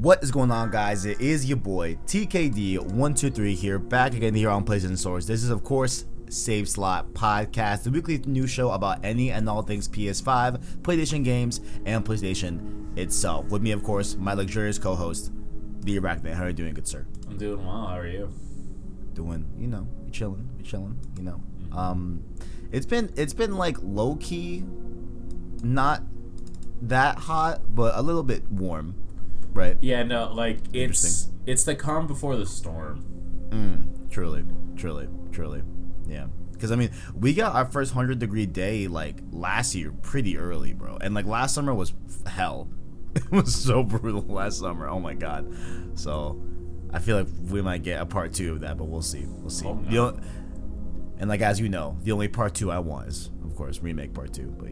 What is going on, guys? It is your boy TKD123 here, back again here on PlayStation Source. This is, of course, Save Slot Podcast, the weekly news show about any and all things PS5, PlayStation games, and PlayStation itself. With me, of course, my luxurious co-host, the Arachnid. How are you doing, good sir? I'm doing well. How are you? Doing, we chilling, It's been like low key, not that hot, but a little bit warm. Right. Yeah, no, like it's the calm before the storm. Truly. Yeah. Because I mean, we got our first 100-degree day like last year pretty early, bro. And like last summer was hell. It was so brutal last summer. Oh my god. So I feel like we might get a part 2 of that, but we'll see. Oh, no. And like as you know, the only part 2 I want is, of course, remake part 2. But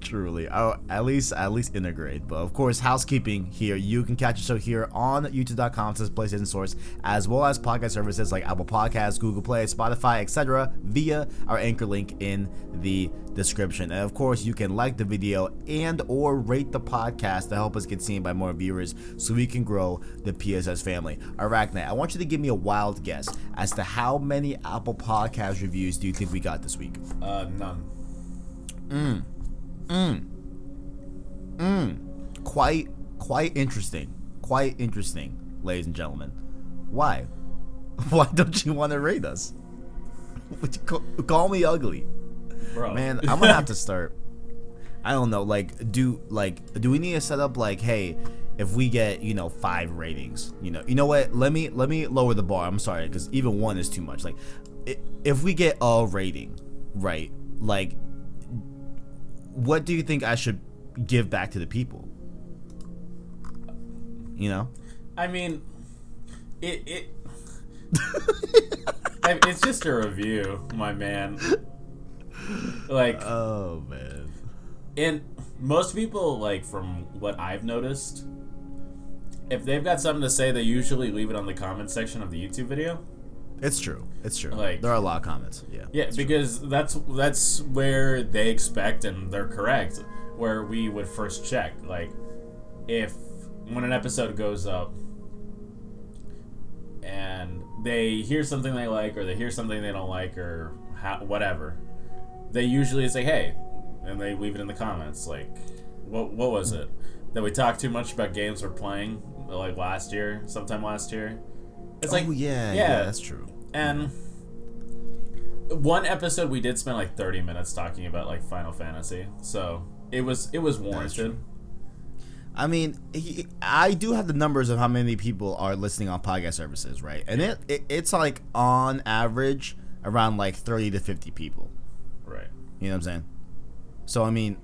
Truly. I'll at least integrate. But of course, housekeeping here. You can catch the show here on youtube.com/PlayStation Source, as well as podcast services like Apple Podcasts, Google Play, Spotify, etc. via our anchor link in the description. And of course, you can like the video and or rate the podcast to help us get seen by more viewers so we can grow the PSS family. Arachnid, I want you to give me a wild guess as to how many Apple Podcast reviews do you think we got this week? None. Quite interesting, ladies and gentlemen. Why don't you want to rate us? Call me ugly, bro. Man, I'm gonna have to start. I don't know, do we need to set up like, hey, if we get 5 ratings, you know what, let me lower the bar. I'm sorry, because even 1 is too much. Like, if we get a rating, right, like, what do you think I should give back to the people? I mean, it's just a review, my man. Like, oh man. And most people, like, from what I've noticed, if they've got something to say, they usually leave it on the comment section of the YouTube video. It's true. Like, there are a lot of comments. Yeah, because true. that's where they expect, and they're correct, where we would first check. Like, when an episode goes up and they hear something they like, or they hear something they don't like, or whatever, they usually say, hey, and they leave it in the comments. Like, what was it? That we talked too much about games we're playing, like sometime last year? It's like, yeah, that's true. And one episode we did spend like 30 minutes talking about like Final Fantasy, so it was warranted. I mean, I do have the numbers of how many people are listening on podcast services, right? And it's like on average around like 30 to 50 people. Right. You know what I'm saying? So I mean,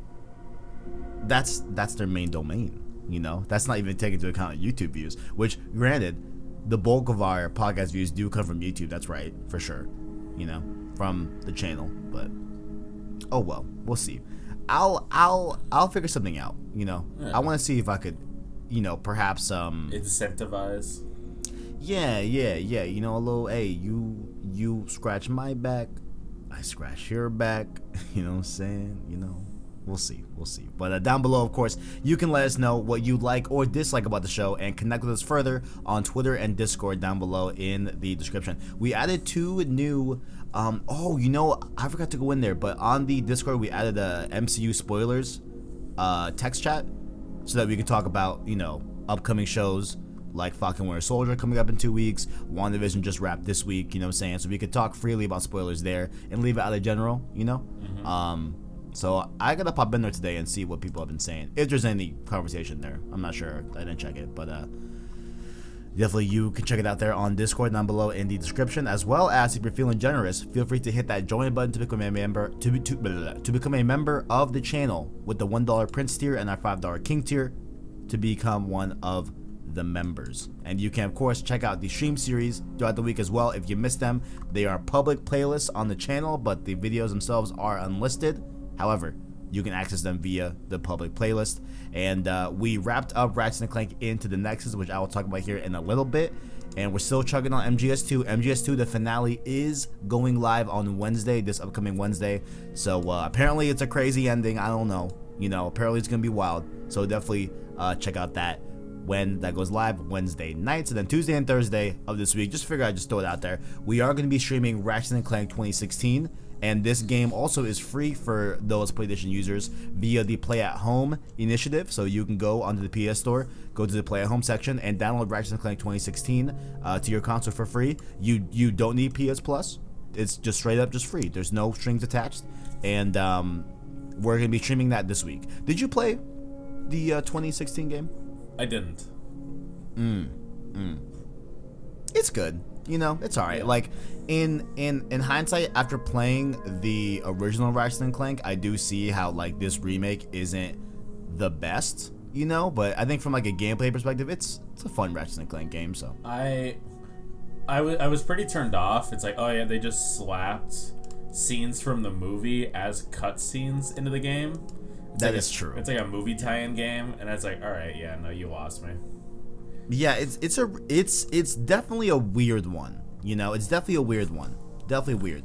that's their main domain. That's not even taking into account YouTube views, which, granted, the bulk of our podcast views do come from YouTube. That's right, for sure. From the channel. But oh well, we'll see. I'll figure something out. Yeah. I want to see if I could, perhaps incentivize. Yeah. A little, hey, you scratch my back, I scratch your back. You know what I'm saying? We'll see. But down below, of course, you can let us know what you like or dislike about the show and connect with us further on Twitter and Discord down below in the description. We added 2 new, I forgot to go in there, but on the Discord, we added a MCU spoilers text chat so that we can talk about, upcoming shows like Falcon Winter Soldier coming up in 2 weeks. WandaVision just wrapped this week, you know what I'm saying? So we could talk freely about spoilers there and leave it out of general, Mm-hmm. So I gotta pop in there today and see what people have been saying, if there's any conversation there. I'm not sure, I didn't check it, but definitely you can check it out there on Discord down below in the description, as well as if you're feeling generous, feel free to hit that join button to become a member to become a member of the channel with the $1 Prince tier and our $5 King tier to become one of the members. And you can, of course, check out the stream series throughout the week as well. If you missed them, they are public playlists on the channel, but the videos themselves are unlisted. However, you can access them via the public playlist. And we wrapped up Ratchet & Clank Into the Nexus, which I will talk about here in a little bit. And we're still chugging on MGS2. MGS2, the finale, is going live on Wednesday, this upcoming Wednesday. So apparently it's a crazy ending. I don't know. Apparently it's gonna be wild. So definitely check out that when that goes live Wednesday nights, and then Tuesday and Thursday of this week. Just figure I'd just throw it out there. We are gonna be streaming Ratchet & Clank 2016. And this game also is free for those PlayStation users via the Play at Home initiative. So you can go onto the PS Store, go to the Play at Home section, and download Ratchet & Clank 2016 to your console for free. You don't need PS Plus. It's just straight up just free. There's no strings attached. And we're going to be streaming that this week. Did you play the 2016 game? I didn't. It's good. It's alright. Yeah. Like in hindsight, after playing the original Ratchet & Clank, I do see how like this remake isn't the best, but I think from like a gameplay perspective, it's a fun Ratchet & Clank game. So I was pretty turned off. It's like, oh yeah, they just slapped scenes from the movie as cutscenes into the game. That is true. It's like a movie tie-in game, and it's like, all right, yeah, no, you lost me. Yeah, it's definitely a weird one. It's definitely a weird one. Definitely weird.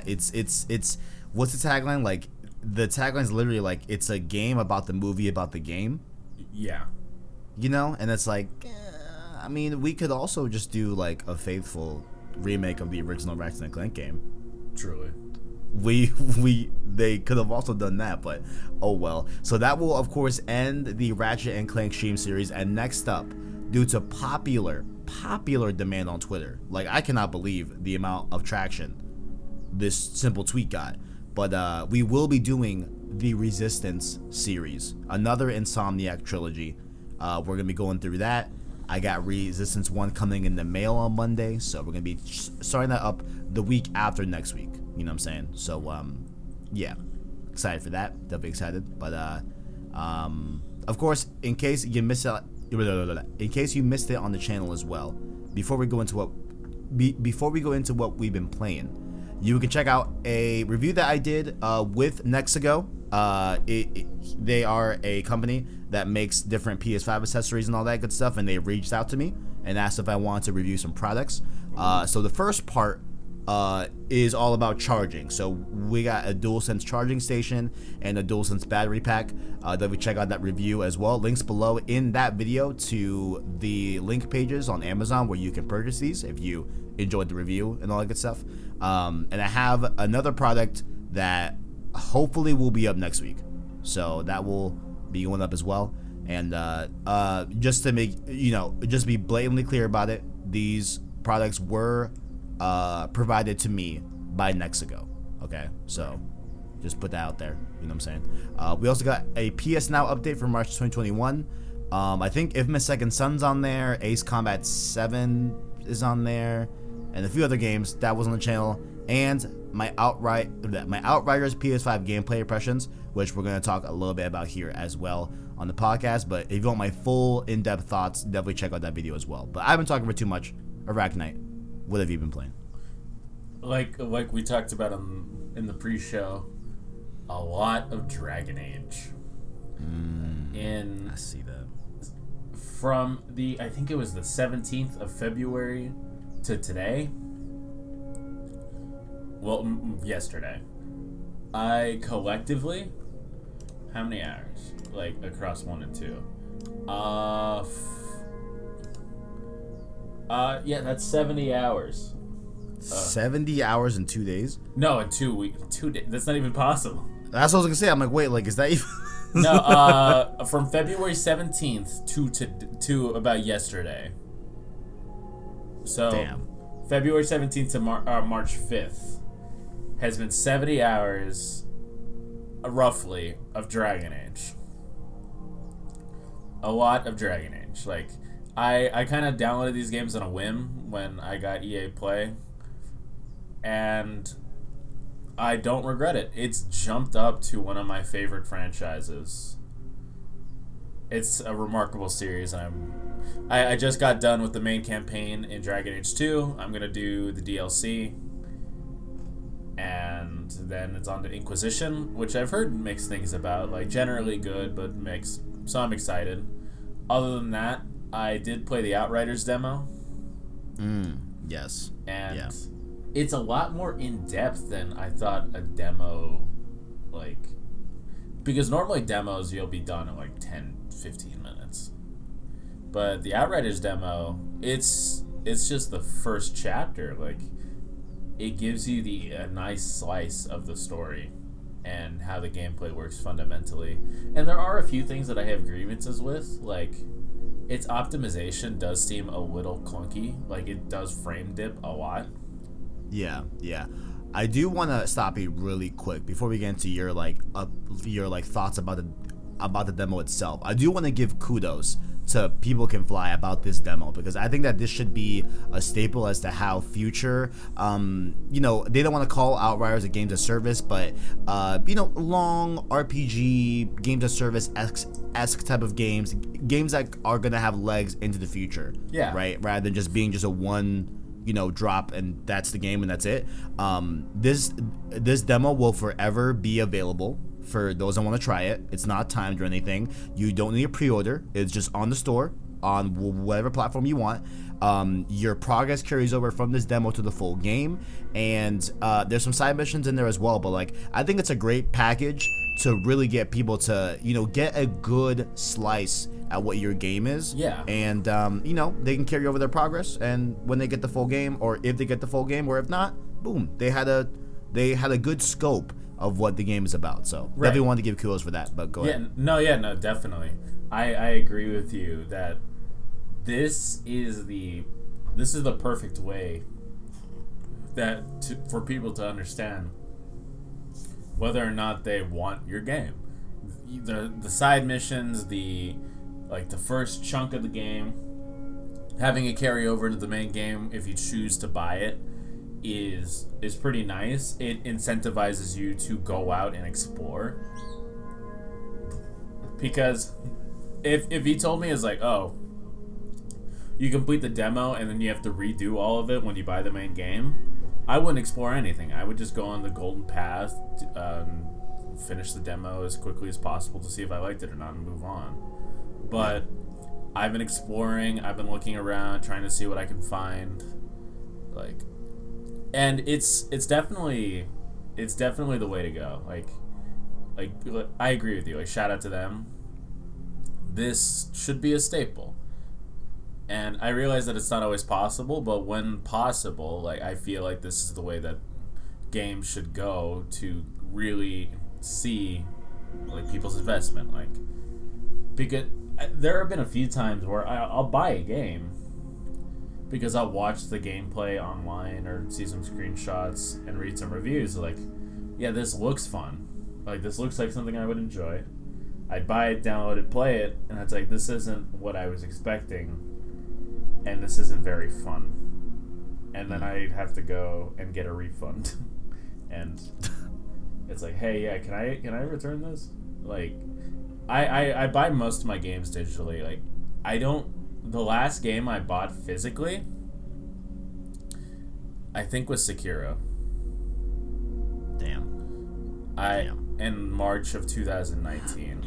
It's what's the tagline? Like the tagline is literally like it's a game about the movie about the game. Yeah. And it's like, I mean, we could also just do like a faithful remake of the original Ratchet & Clank game. Truly. They could have also done that, but oh well. So that will of course end the Ratchet & Clank stream series, and next up, due to popular demand on Twitter, like I cannot believe the amount of traction this simple tweet got, but we will be doing the Resistance series, another Insomniac trilogy. We're gonna be going through that. I got Resistance 1 coming in the mail on Monday, so we're gonna be starting that up the week after next week. You know what I'm saying? So, yeah, excited for that. Definitely excited. But, of course, in case you missed it on the channel as well, before we go into what we've been playing, you can check out a review that I did with Nexigo. They are a company that makes different PS5 accessories and all that good stuff, and they reached out to me and asked if I wanted to review some products. So the first part is all about charging. So we got a DualSense charging station and a DualSense battery pack. That we check out that review as well. Links below in that video to the link pages on Amazon where you can purchase these if you enjoyed the review and all that good stuff. And I have another product that hopefully will be up next week. So that will be going up as well. And just to make, just be blatantly clear about it, these products were provided to me by Nexigo. Okay, so just put that out there. You know what I'm saying? We also got a PS Now update for March 2021. I think Infamous Second Son's on there. Ace Combat 7 is on there, and a few other games that was on the channel. And my Outriders PS5 gameplay impressions, which we're going to talk a little bit about here as well on the podcast. But if you want my full in-depth thoughts, definitely check out that video as well. But I've been talking for too much. Arachnite, what have you been playing? Like we talked about in the pre-show, a lot of Dragon Age. I see that. From I think it was the 17th of February to today. Well, yesterday. I collectively, how many hours? Like across 1 and 2. Yeah, that's 70 hours. 70 hours in 2 days? No, in 2 weeks. 2 days. That's not even possible. That's what I was gonna say. I'm like, wait, like, is that even? No, from February 17th to about yesterday. So, damn. February 17th to March 5th has been 70 hours, roughly, of Dragon Age. A lot of Dragon Age. Like, I kind of downloaded these games on a whim when I got EA Play, and I don't regret it. It's jumped up to one of my favorite franchises. It's a remarkable series. I just got done with the main campaign in Dragon Age 2. I'm going to do the DLC. And then it's on to Inquisition, which I've heard mixed things about. Like, generally good, but mixed. So I'm excited. Other than that, I did play the Outriders demo. Yes. And it's a lot more in depth than I thought a demo, like, because normally demos you'll be done in like 10, 15 minutes. But the Outriders demo, it's just the first chapter. Like, it gives you a nice slice of the story and how the gameplay works fundamentally. And there are a few things that I have grievances with, like its optimization does seem a little clunky. Like, it does frame dip a lot. Yeah. I do want to stop you really quick before we get into your thoughts about the demo itself. I do want to give kudos to People Can Fly about this demo, because I think that this should be a staple as to how future, they don't want to call Outriders a games of service, but long RPG games of service esque type of games that are gonna have legs into the future. Yeah. Right. Rather than just being just a one drop and that's the game and that's it. This demo will forever be available for those that want to try it. It's not timed or anything. You don't need a pre-order. It's just on the store on whatever platform you want. Your progress carries over from this demo to the full game, and there's some side missions in there as well. But like, I think it's a great package to really get people to get a good slice at what your game is. Yeah. And they can carry over their progress, and when they get the full game, or if they get the full game, or if not, boom, they had a good scope of what the game is about. So definitely wanted to give kudos for that. But go ahead. No, definitely. I agree with you that this is the perfect way for people to understand whether or not they want your game. The side missions, the first chunk of the game, having it carry over into the main game if you choose to buy it is pretty nice. It incentivizes you to go out and explore. Because if he told me, it's like, oh, you complete the demo and then you have to redo all of it when you buy the main game, I wouldn't explore anything. I would just go on the golden path, finish the demo as quickly as possible to see if I liked it or not and move on. But I've been exploring, I've been looking around, trying to see what I can find. And it's definitely the way to go. Like I agree with you. Like, shout out to them. This should be a staple. And I realize that it's not always possible, but when possible, like, I feel like this is the way that games should go to really see people's investment. Like, because there have been a few times where I'll buy a game because I'll watch the gameplay online or see some screenshots and read some reviews. Like, yeah, this looks fun. Like, this looks like something I would enjoy. I'd buy it, download it, play it, and it's like, this isn't what I was expecting, and this isn't very fun. And then I'd have to go and get a refund. And it's like, hey, yeah, can I return this? Like, I buy most of my games digitally. Like, the last game I bought physically, I think, was Sekiro. Damn. In March of 2019.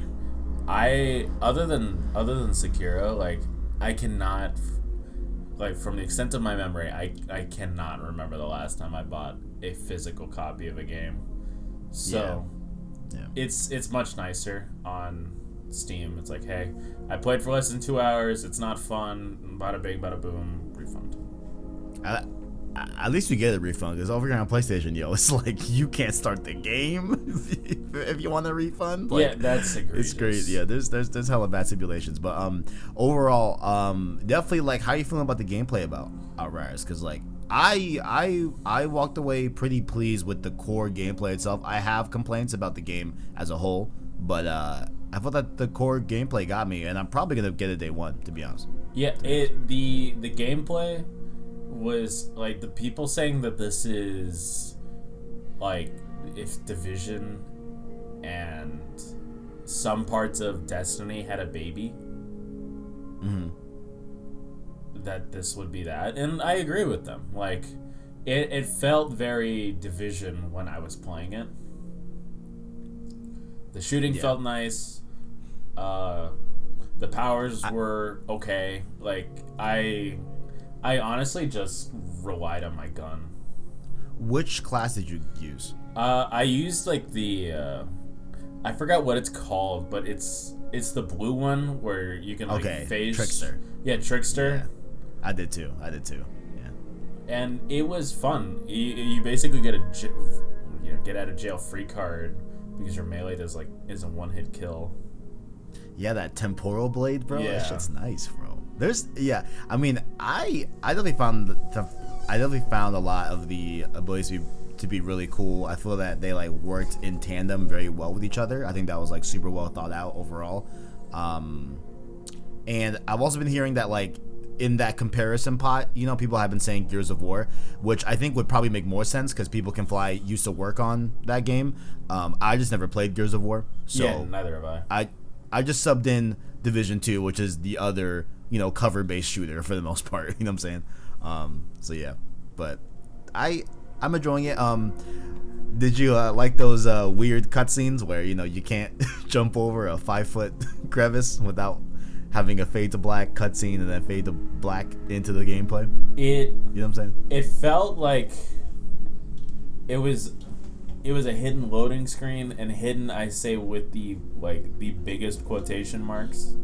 Other than Sekiro, like, I cannot, like, from the extent of my memory, I cannot remember the last time I bought a physical copy of a game. So yeah. It's much nicer on Steam. It's like, hey, I played for less than 2 hours, it's not fun, bada bing, bada boom, refund. At least you get a refund, because over here on PlayStation, it's like, you can't start the game if you want a refund. Like, yeah, that's egregious. It's great. Yeah, there's hella bad simulations, but overall, definitely, like, how you feeling about the gameplay about Outriders? Because, like, I walked away pretty pleased with the core gameplay itself. I have complaints about the game as a whole, but I thought that the core gameplay got me, and I'm probably gonna get it day one, to be honest. Yeah, the gameplay was, like, the people saying that this is like if Division and some parts of Destiny had a baby, that this would be that. And I agree with them. Like, it felt very Division when I was playing it. The shooting felt nice. The powers were okay. Like, I honestly just relied on my gun. Which class did you use? I used like the I forgot what it's called, but it's the blue one where you can like phase Trickster. Yeah, Trickster. Yeah. I did too. Yeah. And it was fun. You basically get get out of jail free card because your melee is a one hit kill. Yeah, that temporal blade, bro. Yeah. That shit's nice, bro. I mean, I definitely found a lot of the abilities to be really cool. I feel that they like worked in tandem very well with each other. I think that was like super well thought out overall. And I've also been hearing that like in that comparison pot, you know, people have been saying Gears of War, which I think would probably make more sense because People Can Fly used to work on that game. I just never played Gears of War, so yeah, neither have I just subbed in Division 2, which is the other, you know, cover-based shooter for the most part. You know what I'm saying? So yeah, but I'm enjoying it. Did you like those weird cutscenes where, you know, you can't jump over a 5-foot crevice without having a fade to black cutscene and then fade to black into the gameplay? You know what I'm saying? It felt like it was a hidden loading screen, and hidden I say with the biggest quotation marks.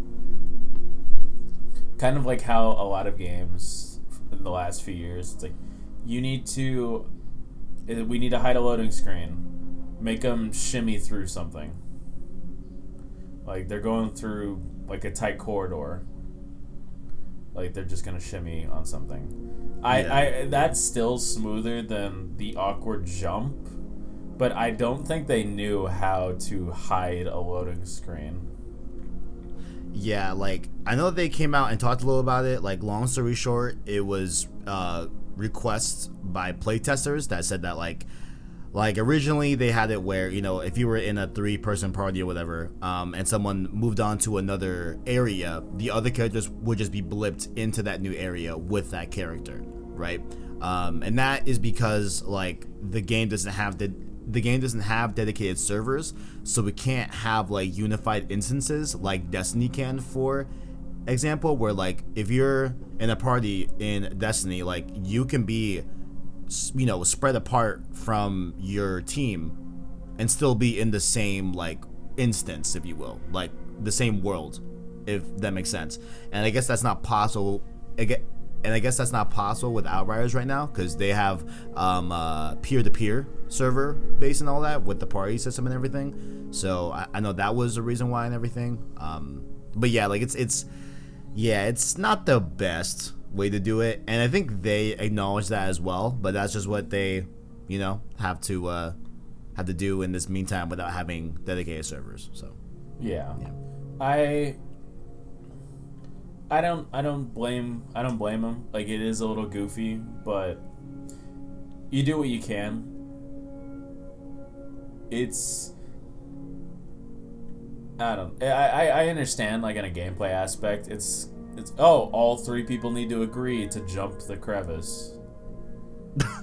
Kind of like how a lot of games in the last few years, it's like we need to hide a loading screen, make them shimmy through something. Like they're going through like a tight corridor. Like they're just gonna shimmy on something. I that's still smoother than the awkward jump, but I don't think they knew how to hide a loading screen. Yeah, like I know they came out and talked a little about it. Like long story short, it was requests by playtesters that said that like originally they had it where, you know, if you were in a 3-person party or whatever, and someone moved on to another area, the other characters would just be blipped into that new area with that character, right? And that is because like the game doesn't have dedicated servers, so we can't have like unified instances like Destiny can, for example, where like if you're in a party in Destiny, like you can be, you know, spread apart from your team and still be in the same like instance, if you will, like the same world, if that makes sense. And I guess that's not possible. And I guess that's not possible with Outriders right now because they have peer-to-peer server base and all that with the party system and everything. So I know that was the reason why and everything. But yeah, like it's not the best way to do it, and I think they acknowledge that as well. But that's just what they, you know, have to do in this meantime without having dedicated servers. So yeah. I don't blame them. Like it is a little goofy, but you do what you can. I understand like in a gameplay aspect, it's all 3 people need to agree to jump the crevice.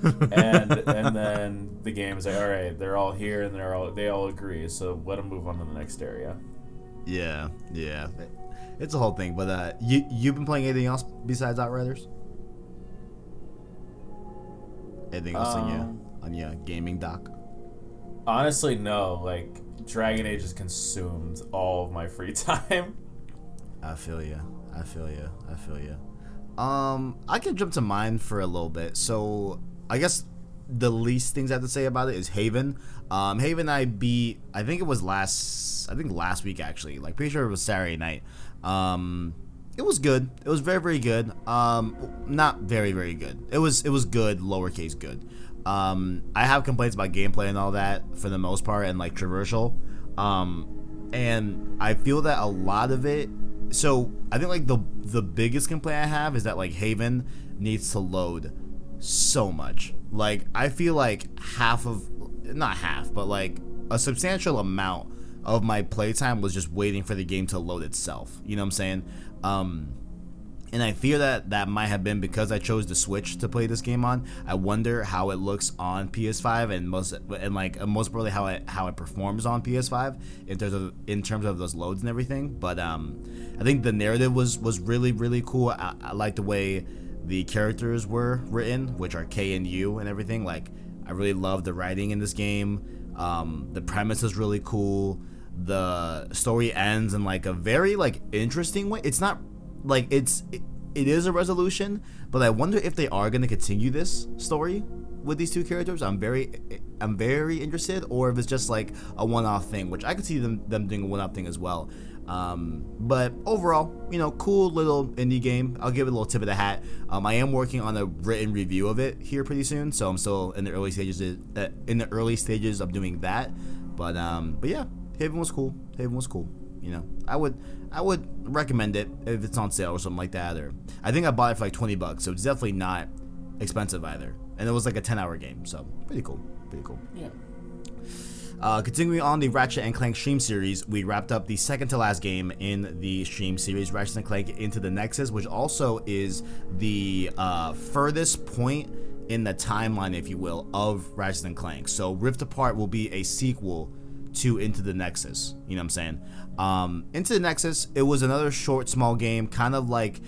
and then the game's like, all right, they're all here and they all agree, so let them move on to the next area. Yeah. It's a whole thing, but you've been playing anything else besides Outriders? Anything else on your gaming dock? Honestly, no. Like Dragon Age has consumed all of my free time. I feel you. I can jump to mine for a little bit. So I guess the least things I have to say about it is Haven. Haven I beat, I think it was last week actually. Like pretty sure it was Saturday night. It was good. It was very, very good. Not very, very good. It was good, lowercase good. I have complaints about gameplay and all that for the most part, and like traversal. And I feel that a lot of it. So I think like the biggest complaint I have is that like Haven needs to load so much. Like I feel like not half, but like a substantial amount of my playtime was just waiting for the game to load itself. You know what I'm saying? And I fear that might have been because I chose the Switch to play this game on. I wonder how it looks on PS5 and most probably how it performs on PS5 in terms of those loads and everything. But I think the narrative was really, really cool. I like the way the characters were written, which are K and U and everything. Like I really love the writing in this game. The premise is really cool. The story ends in like a very like interesting way. It's not like it is a resolution, but I wonder if they are going to continue this story with these two characters. I'm very interested, or if it's just like a one-off thing, which I could see them doing a one-off thing as well. But overall, cool little indie game. I'll give it a little tip of the hat. I am working on a written review of it here pretty soon, so I'm still in the early stages of doing that. But yeah, Haven was cool. I would recommend it if it's on sale or something like that. Or I think I bought it for like $20, so it's definitely not expensive either. And it was like a 10-hour game, so pretty cool. Yeah. Continuing on the Ratchet & Clank stream series, we wrapped up the second to last game in the stream series, Ratchet & Clank Into the Nexus, which also is the furthest point in the timeline, if you will, of Ratchet & Clank. So Rift Apart will be a sequel to Into the Nexus. You know what I'm saying? Into the Nexus, it was another short, small game, kind of like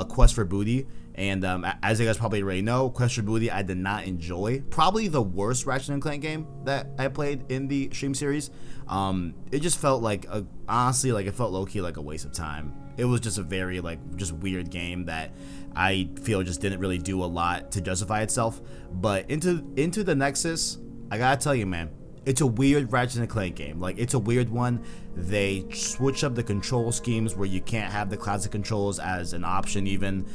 Quest for Booty. And as you guys probably already know, Quest for Booty I did not enjoy. Probably the worst Ratchet & Clank game that I played in the stream series. It just felt like, honestly, like it felt low-key like a waste of time. It was just a very just weird game that I feel just didn't really do a lot to justify itself. But Into the Nexus, I gotta tell you, man, it's a weird Ratchet & Clank game. Like, it's a weird one. They switch up the control schemes where you can't have the classic controls as an option even.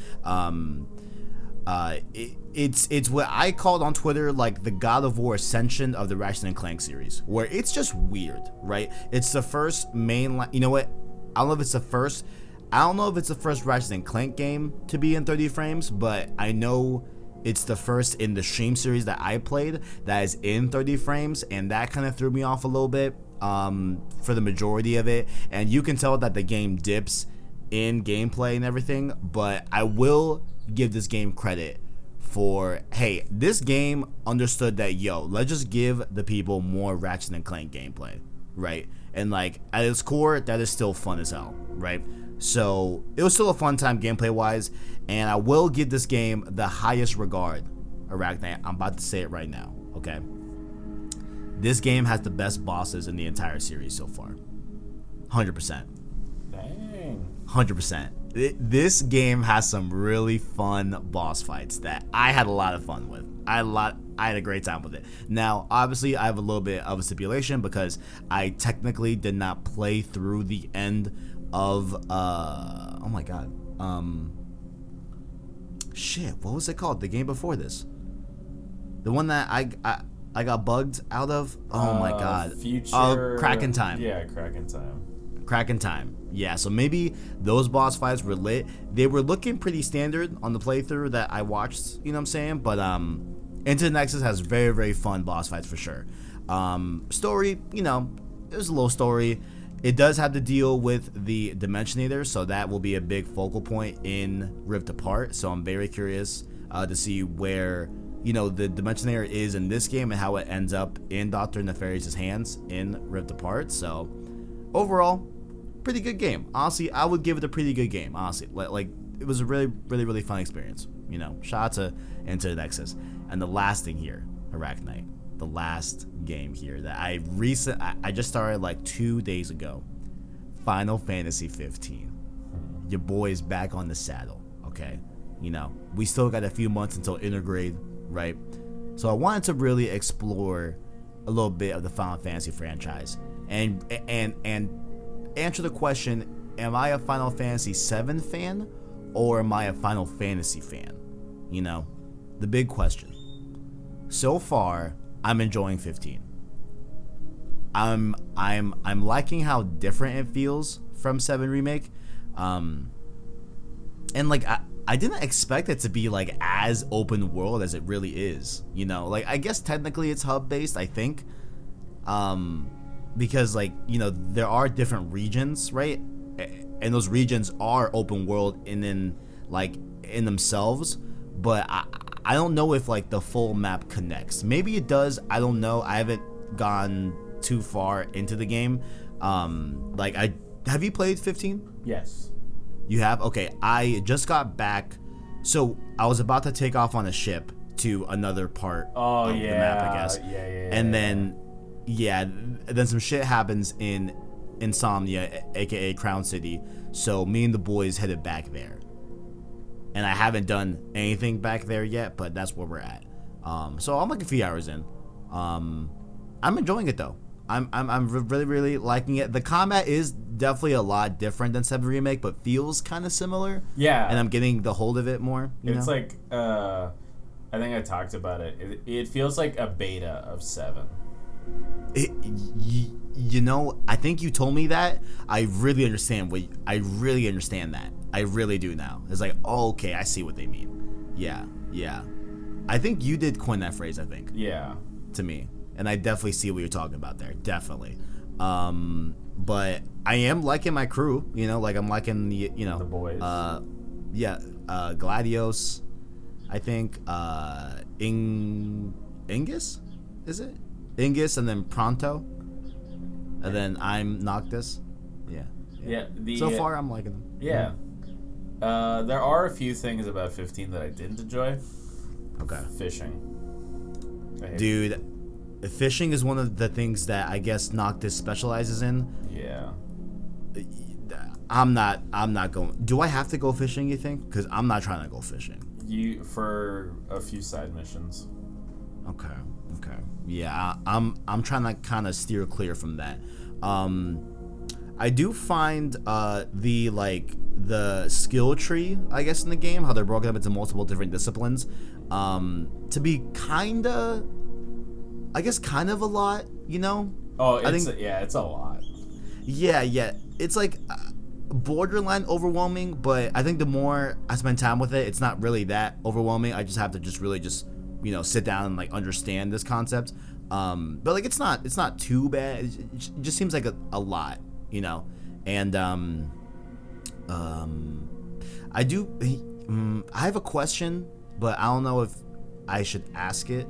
It's what I called on Twitter like the God of War Ascension of the Ratchet & Clank series, where it's just weird, right? It's the first mainline. You know what? I don't know if it's the first Ratchet & Clank game to be in 30 frames, but I know it's the first in the stream series that I played that is in 30 frames, and that kind of threw me off a little bit for the majority of it. And you can tell that the game dips in gameplay and everything, but I will give this game credit for, hey, this game understood that, let's just give the people more Ratchet & Clank gameplay, right? And like at its core, that is still fun as hell, right? So it was still a fun time gameplay wise, and I will give this game the highest regard. Arachnite, I'm about to say it right now, okay? This game has the best bosses in the entire series so far. 100%. Dang. 100%. This game has some really fun boss fights that I had a lot of fun with. I had a great time with it. Now, obviously, I have a little bit of a stipulation because I technically did not play through the end of oh my god, shit, what was it called? The game before this, the one that I got bugged out of. Oh my god, Kraken Time. Yeah, Kraken Time. Yeah, so maybe those boss fights were lit. They were looking pretty standard on the playthrough that I watched, you know what I'm saying? But Into the Nexus has very, very fun boss fights for sure. Story, it was a little story. It does have to deal with the Dimensionator, so that will be a big focal point in Rift Apart. So I'm very curious to see where, the Dimensionator is in this game and how it ends up in Dr. Nefarious's hands in Rift Apart. So overall, pretty good game. Honestly, I would give it a pretty good game. Honestly, like it was a really, really, really fun experience. Shout out to Into the Nexus. And the last thing here, Arachnite. The last game here that I just started like 2 days ago. Final Fantasy 15. Your boy is back on the saddle, okay? We still got a few months until Intergrade, right? So I wanted to really explore a little bit of the Final Fantasy franchise and answer the question, am I a Final Fantasy 7 fan or am I a Final Fantasy fan? The big question. So far, I'm enjoying 15. I'm liking how different it feels from 7 Remake. And like I didn't expect it to be like as open world as it really is. Like I guess technically it's hub based, I think. Because like, there are different regions, right? And those regions are open world in themselves, but I don't know if like the full map connects. Maybe it does. I don't know. I haven't gone too far into the game. Have you played 15? Yes. You have? Okay. I just got back. So I was about to take off on a ship to another part of the map, I guess. And then some shit happens in Insomnia, aka Crown City. So me and the boys headed back there. And I haven't done anything back there yet, but that's where we're at. So I'm like a few hours in. I'm enjoying it though. I'm really, really liking it. The combat is definitely a lot different than 7 Remake, but feels kind of similar. Yeah. And I'm getting the hold of it more. It's like, I think I talked about it. It feels like a beta of 7. I think you told me that. I really understand that. I really do now. It's like, oh, okay, I see what they mean. Yeah. I think you did coin that phrase, I think. Yeah. To me. And I definitely see what you're talking about there. Definitely. But I am liking my crew, like I'm liking the boys. Gladios, I think, Ingus, is it? Ingus, and then Pronto. And then I'm Noctis. Yeah. So far I'm liking them. Yeah. There are a few things about 15 that I didn't enjoy. Okay. Fishing. Dude, fishing is one of the things that I guess Noctis specializes in. Yeah. I'm not going. Do I have to go fishing, you think? Because I'm not trying to go fishing. For a few side missions. Okay. Yeah, I'm trying to kind of steer clear from that. I do find the skill tree, I guess, in the game, how they're broken up into multiple different disciplines, to be kind of a lot, Oh, it's a lot. Yeah. It's like borderline overwhelming, but I think the more I spend time with it, it's not really that overwhelming. I just have to really sit down and like understand this concept. But like it's not too bad. It just seems like a lot, And I have a question, but I don't know if I should ask it.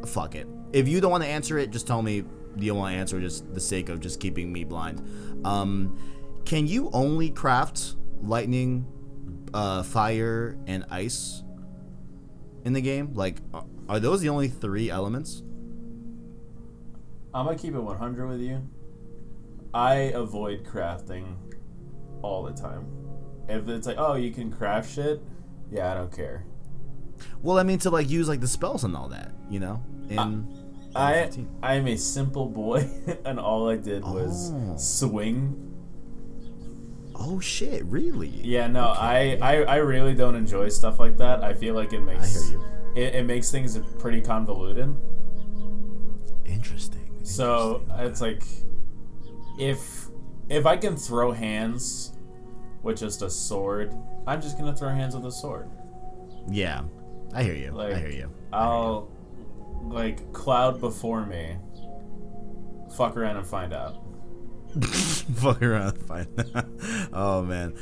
Fuck it. If you don't want to answer it, just tell me you don't want to answer, just the sake of just keeping me blind. Can you only craft lightning, fire, and ice in the game? Like, are those the only 3 elements? I'm gonna keep it 100 with you. I avoid crafting all the time. If it's like, oh, you can craft shit, yeah, I don't care. Well, I mean, to like use like the spells and all that, I'm a simple boy, and all I did was swing. Oh shit! Really? Yeah, no, okay. I really don't enjoy stuff like that. I feel like it makes. I hear you. It makes things pretty convoluted. Interesting. So it's like, if I can throw hands with just a sword, I'm just gonna throw hands with a sword. Yeah, I hear you. Like, I hear you. I'll like cloud before me. Fuck around and find out. Fuck around and find out. Oh man.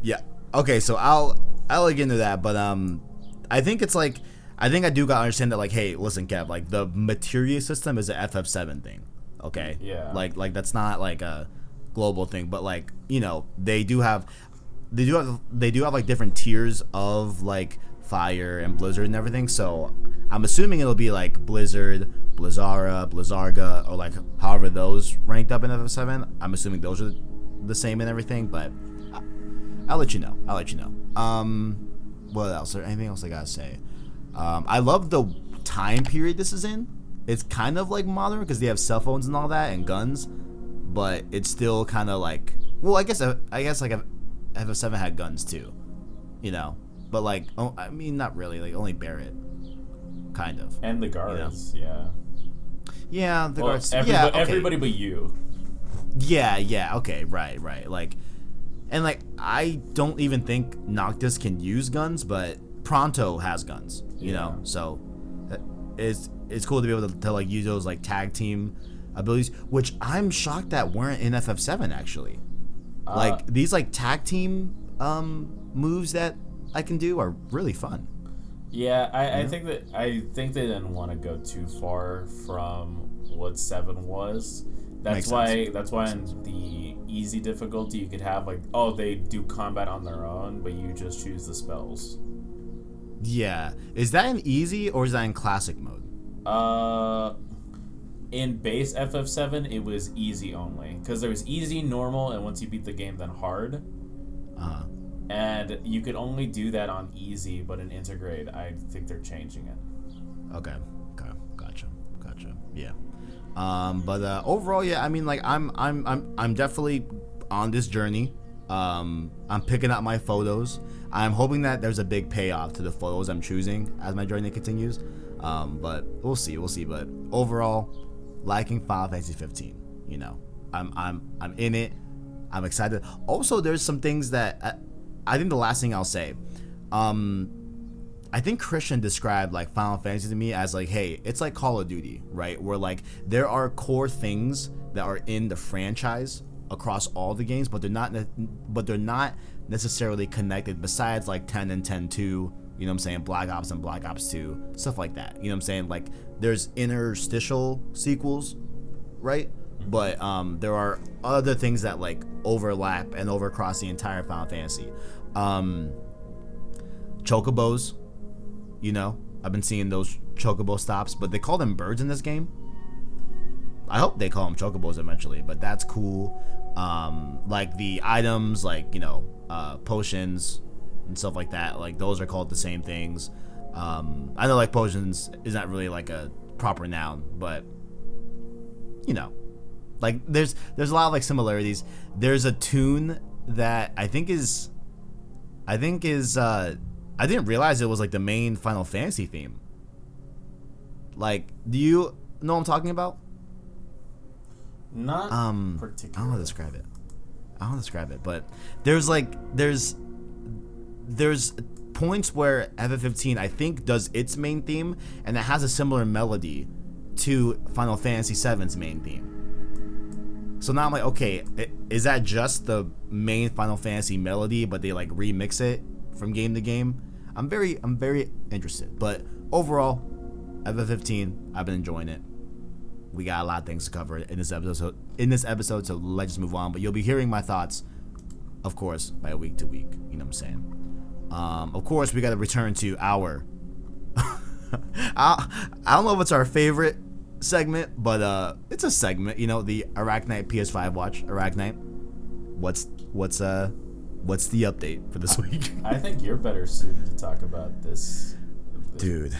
Yeah. Okay, so I'll get into that, but I think it's like. I think I do gotta understand that, like, hey, listen, Kev, like, the materia system is a FF7 thing, okay? Yeah. Like that's not like a global thing, but like, they do have like different tiers of like fire and blizzard and everything. So I'm assuming it'll be like Blizzard, Blizzara, Blizzarga, or like however those ranked up in FF7. I'm assuming those are the same and everything, but I'll let you know. What else? Is there anything else I gotta say? I love the time period this is in. It's kind of like modern because they have cell phones and all that and guns, but it's still kind of like, well, I guess like FF7 had guns too, but like, I mean, not really, like only Barrett, kind of. And the guards, yeah. Yeah, the guards. Everybody but you. Yeah. Okay, right. Like, and like, I don't even think Noctis can use guns, but Pronto has guns, so it's cool to be able to like use those like tag team abilities, which I'm shocked that weren't in FF7 actually. Like these like tag team moves that I can do are really fun. Yeah, I think they didn't want to go too far from what 7 was. That's why in the easy difficulty you could have like, oh, they do combat on their own, but you just choose the spells. Yeah. Is that in easy or is that in classic mode? In base FF7, it was easy only. Because there was easy, normal, and once you beat the game, then hard. Uh-huh. And you could only do that on easy, but in Intergrade, I think they're changing it. Okay. Gotcha. Yeah. But overall, yeah, I mean, like, I'm definitely on this journey. I'm picking up my photos. I'm hoping that there's a big payoff to the photos I'm choosing as my journey continues. But we'll see. But overall, liking Final Fantasy 15. You know, I'm in it. I'm excited. Also, there's some things that I think the last thing I'll say. I think Christian described like Final Fantasy to me as like, hey, it's like Call of Duty, right? Where like there are core things that are in the franchise across all the games, but they're not necessarily connected. Besides like 10 and 10-2, you know what I'm saying, Black Ops and Black Ops 2, stuff like that. You know what I'm saying? Like there's interstitial sequels, right? But there are other things that like overlap and overcross the entire Final Fantasy. Chocobos. You know, I've been seeing those chocobo stops, but they call them birds in this game. I hope they call them chocobos eventually, but that's cool. Like the items, like, you know, potions and stuff like that, like those are called the same things. I know like potions is not really like a proper noun, but you know, like there's a lot of like similarities. There's a tune that I didn't realize it was like the main Final Fantasy theme. Like, do you know what I'm talking about? Not particularly. I don't know how to describe it, but there's points where FF15 I think does its main theme, and it has a similar melody to Final Fantasy VII's main theme. So now I'm like, okay, is that just the main Final Fantasy melody, but they like remix it from game to game? I'm very interested. But overall, FF15, I've been enjoying it. We got a lot of things to cover in this episode, so let's just move on. But you'll be hearing my thoughts, of course, by week to week. You know what I'm saying? Of course, we got to return to our I don't know if it's our favorite segment, but it's a segment. You know, the Arachnite PS5 watch. Arachnite, what's the update for this week? I think you're better suited to talk about this. Dude,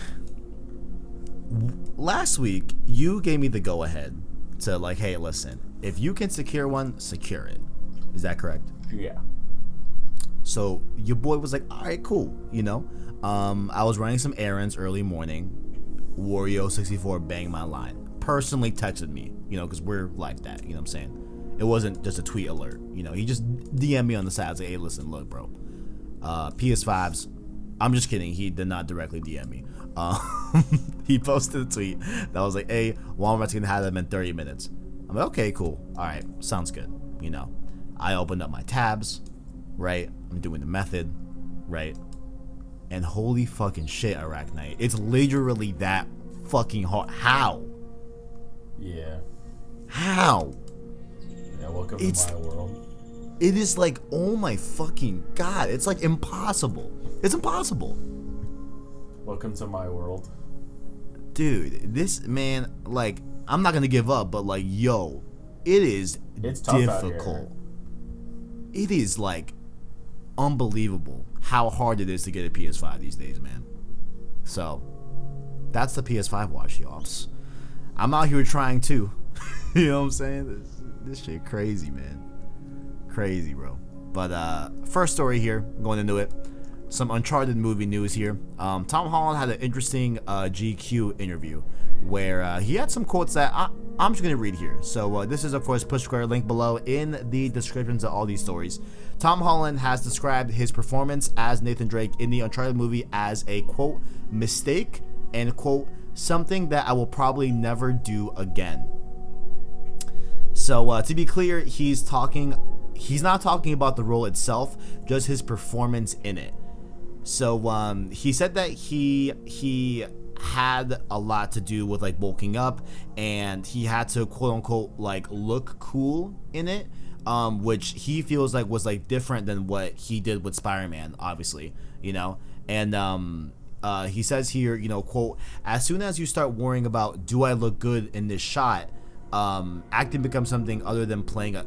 last week you gave me the go ahead to like, hey, listen, if you can secure one, secure it. Is that correct? Yeah. So your boy was like, all right, cool. You know, I was running some errands early morning. Wario64 banged my line. Personally texted me, you know, because we're like that. You know what I'm saying? It wasn't just a tweet alert. You know, he just DM'd me on the side. I was like, hey, listen, look, bro. PS5s. I'm just kidding. He did not directly DM me. He posted a tweet that was like, hey, Walmart's going to have them in 30 minutes. I'm like, okay, cool. All right. Sounds good. You know, I opened up my tabs, right? I'm doing the method, right? And holy fucking shit, Arachnite. It's literally that fucking hard. How? Yeah. How? Yeah, welcome to my world. It is like, oh my fucking god. It's like impossible. It's impossible. Welcome to my world. Dude, this man, like, I'm not gonna give up, but like, yo, it's tough difficult. out here. It is like unbelievable how hard it is to get a PS5 these days, man. So that's the PS5 watch, y'all. I'm out here trying too. You know what I'm saying? This shit crazy, man. Crazy, bro. But first story here, going into it. Some Uncharted movie news here. Tom Holland had an interesting GQ interview where he had some quotes that I'm just going to read here. So this is, of course, push square link below in the descriptions of all these stories. Tom Holland has described his performance as Nathan Drake in the Uncharted movie as a, quote, mistake and, quote, something that I will probably never do again. So to be clear, he's not talking about the role itself, just his performance in it. So he said that he had a lot to do with like bulking up, and he had to quote unquote like look cool in it, which he feels like was like different than what he did with Spider-Man, obviously, you know. And He says here, quote, as soon as you start worrying about, do I look good in this shot, acting becomes something other than playing a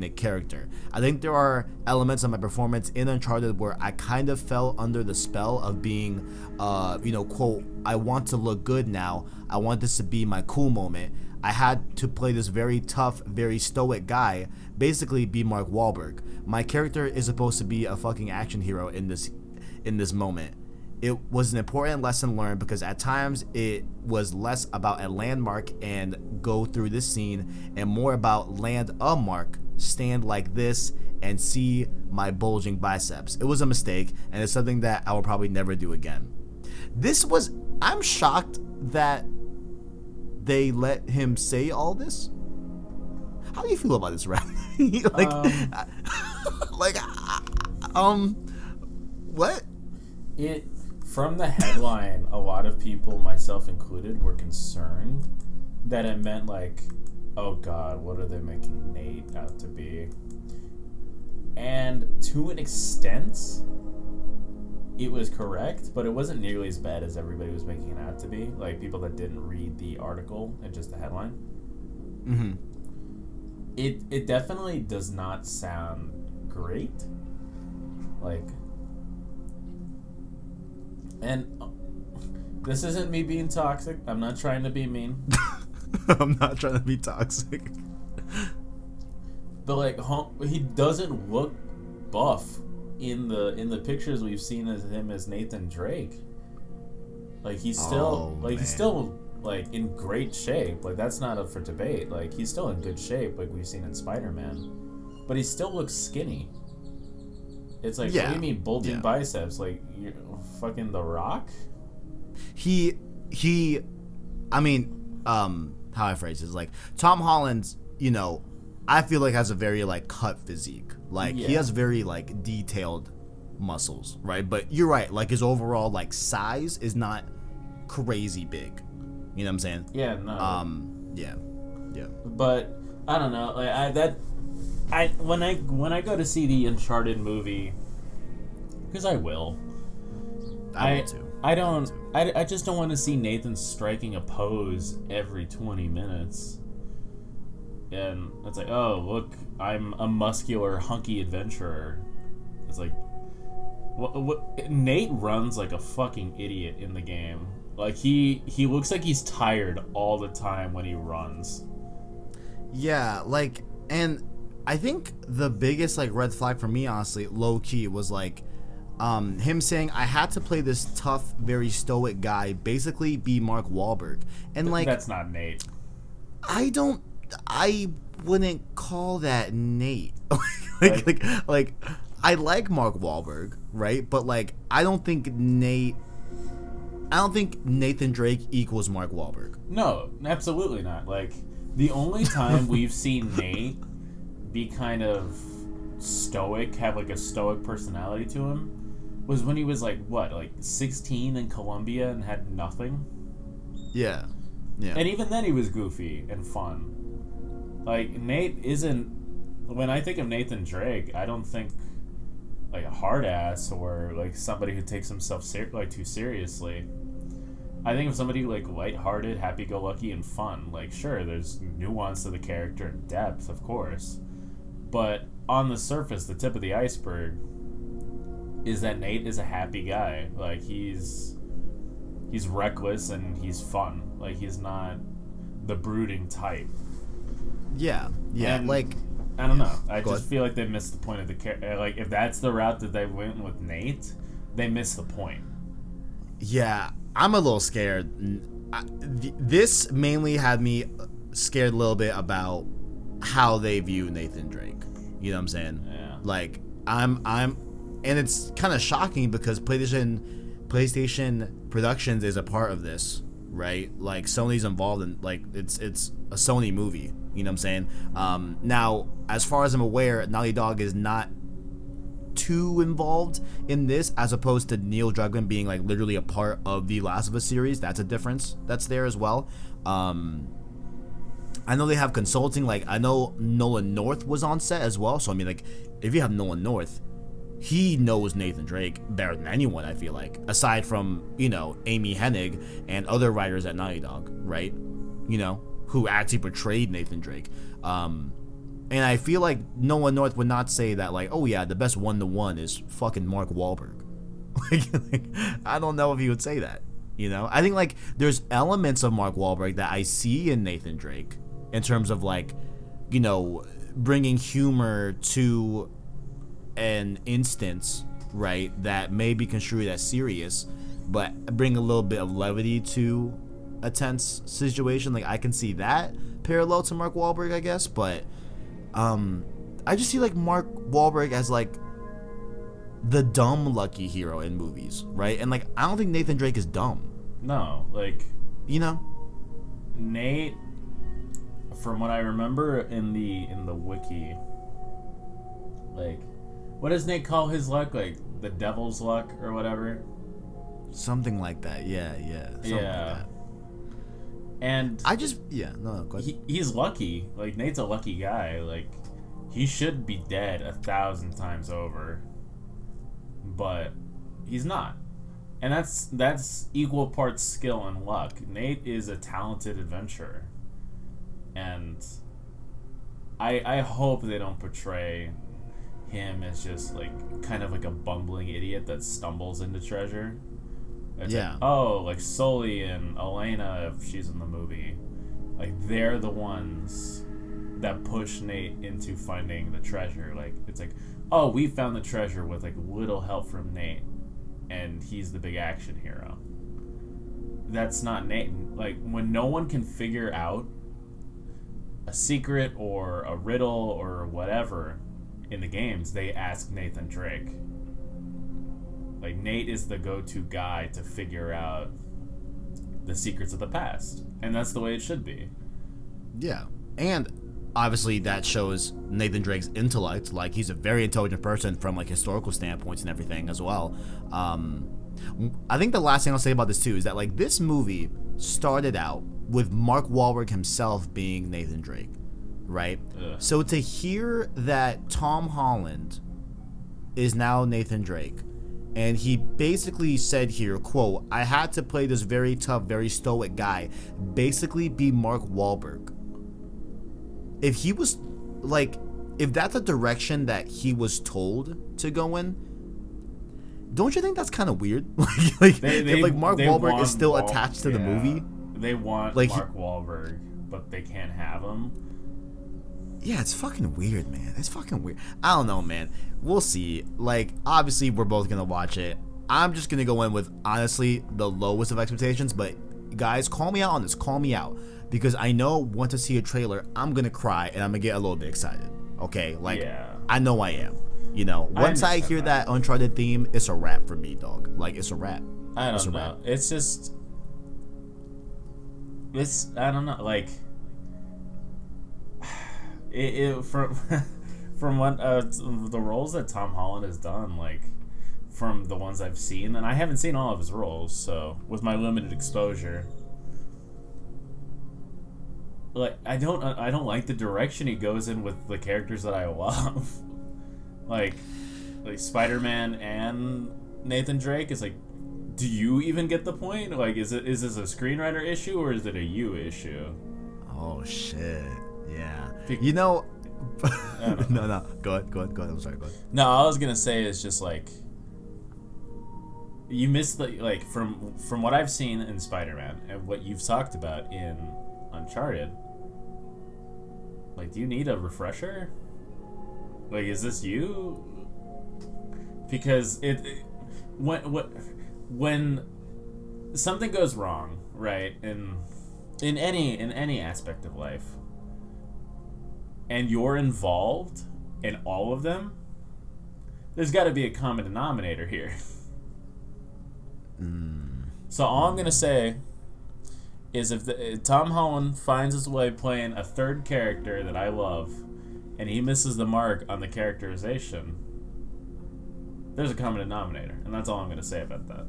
character. I think there are elements of my performance in Uncharted where I kind of fell under the spell of being, quote, I want to look good now. I want this to be my cool moment. I had to play this very tough, very stoic guy, basically be Mark Wahlberg. My character is supposed to be a fucking action hero in this moment. It was an important lesson learned because at times it was less about a landmark and go through this scene and more about land a mark, stand like this, and see my bulging biceps. It was a mistake, and it's something that I will probably never do again. I'm shocked that they let him say all this. How do you feel about this, rap? What? From the headline, a lot of people, myself included, were concerned that it meant like, oh god, what are they making Nate out to be? And to an extent, it was correct, but it wasn't nearly as bad as everybody was making it out to be. Like, people that didn't read the article and just the headline. Mm-hmm. It definitely does not sound great. Like... And this isn't me being toxic. I'm not trying to be mean. I'm not trying to be toxic. But like, he doesn't look buff in the pictures we've seen as him as Nathan Drake. Like he's still he's still like in great shape. Like that's not up for debate. Like he's still in good shape, like we've seen in Spider-Man. But he still looks skinny. It's like, what do you mean bulging biceps? Like, you're fucking The Rock? How I phrase it is like, Tom Holland's, I feel like has a very, like, cut physique. Like, he has very, like, detailed muscles, right? But you're right, like, his overall, like, size is not crazy big. You know what I'm saying? Yeah, no. Yeah. But, I don't know, like, when I go to see the Uncharted movie, because I will. I will too. I just don't want to see Nathan striking a pose every 20 minutes. And it's like, oh, look, I'm a muscular, hunky adventurer. It's like, what? Nate runs like a fucking idiot in the game. Like, he looks like he's tired all the time when he runs. Yeah, like, and I think the biggest, like, red flag for me, honestly, low-key, was, like, him saying, I had to play this tough, very stoic guy, basically be Mark Wahlberg. And, like... That's not Nate. I wouldn't call that Nate. like, I like Mark Wahlberg, right? But, like, I don't think Nathan Drake equals Mark Wahlberg. No, absolutely not. Like, the only time we've seen Nate be kind of stoic, have like a stoic personality to him, was when he was like 16 in Colombia and had nothing. Yeah. And even then he was goofy and fun. Like, Nate isn't... When I think of Nathan Drake, I don't think like a hard ass or like somebody who takes himself too seriously. I think of somebody like lighthearted, happy-go-lucky, and fun. Like, sure, there's nuance to the character and depth, of course. But on the surface, the tip of the iceberg is that Nate is a happy guy. Like, he's reckless and he's fun. Like, he's not the brooding type. Yeah. And, like, I don't know. I just feel like they missed the point of the character. Like, if that's the route that they went with Nate, they missed the point. Yeah, I'm a little scared. This mainly had me scared a little bit about how they view Nathan Drake. You know what I'm saying? Yeah. Like, I'm and it's kind of shocking because PlayStation Productions is a part of this, right? Like, Sony's involved in, like, it's a Sony movie. You know what I'm saying? Now, as far as I'm aware, Naughty Dog is not too involved in this, as opposed to Neil Druckmann being like literally a part of the Last of Us series. That's a difference that's there as well. I know they have consulting. Like, I know Nolan North was on set as well. So I mean, like, if you have Nolan North, he knows Nathan Drake better than anyone, I feel like, aside from, Amy Hennig and other writers at Naughty Dog, right? Who actually portrayed Nathan Drake. And I feel like Noah North would not say that, like, oh yeah, the best one-to-one is fucking Mark Wahlberg. like, I don't know if he would say that, I think, like, there's elements of Mark Wahlberg that I see in Nathan Drake in terms of, like, bringing humor to an instance, right, that may be construed as serious, but bring a little bit of levity to a tense situation. Like, I can see that parallel to Mark Wahlberg, I guess, but I just see, like, Mark Wahlberg as, like, the dumb lucky hero in movies, right? And, like, I don't think Nathan Drake is dumb. No, like, Nate, from what I remember in the wiki, like, what does Nate call his luck? Like, the devil's luck or whatever? Something like that, yeah. Something like that. And I just, no, go ahead. He's lucky. Like, Nate's a lucky guy. Like, he should be dead 1,000 times over. But he's not. And that's equal parts skill and luck. Nate is a talented adventurer. And I hope they don't portray him as just, like, kind of like a bumbling idiot that stumbles into treasure. It's like Sully and Elena, if she's in the movie, like, they're the ones that push Nate into finding the treasure. Like, it's like, oh, we found the treasure with, like, little help from Nate, and he's the big action hero. That's not Nate. Like, when no one can figure out a secret or a riddle or whatever in the games, they ask Nathan Drake. Like, Nate is the go-to guy to figure out the secrets of the past. And that's the way it should be. Yeah. And obviously that shows Nathan Drake's intellect. Like, he's a very intelligent person from, like, historical standpoints and everything as well. I think the last thing I'll say about this too is that, like, this movie started out with Mark Wahlberg himself being Nathan Drake, right? Ugh. So to hear that Tom Holland is now Nathan Drake, and he basically said here, quote, I had to play this very tough, very stoic guy, basically be Mark Wahlberg. If he was, like, if that's a direction that he was told to go in, don't you think that's kind of weird? If Mark Wahlberg is still attached to the movie. They want, like, Mark Wahlberg, but they can't have him. Yeah, it's fucking weird, man. It's fucking weird. I don't know, man. We'll see. Like, obviously, we're both going to watch it. I'm just going to go in with, honestly, the lowest of expectations. But, guys, call me out on this. Call me out. Because I know once I see a trailer, I'm going to cry and I'm going to get a little bit excited. Okay? Like, I know I am. Once I hear that Uncharted theme, it's a wrap for me, dog. Like, it's a wrap. I don't know. It's just... I don't know. Like... From what the roles that Tom Holland has done, like, from the ones I've seen, and I haven't seen all of his roles, so with my limited exposure, like, I don't like the direction he goes in with the characters that I love. like Spider-Man and Nathan Drake is like, do you even get the point? Like, is this a screenwriter issue or is it a you issue? Oh shit. Yeah. No. Go ahead. I'm sorry. Go ahead. No, all I was gonna say is just, like, you missed the, like, from what I've seen in Spider-Man and what you've talked about in Uncharted. Like, do you need a refresher? Like, is this you? Because when something goes wrong, right, in any aspect of life, and you're involved in all of them, there's got to be a common denominator here. So all I'm going to say is if Tom Holland finds his way playing a third character that I love, and he misses the mark on the characterization, there's a common denominator. And that's all I'm going to say about that.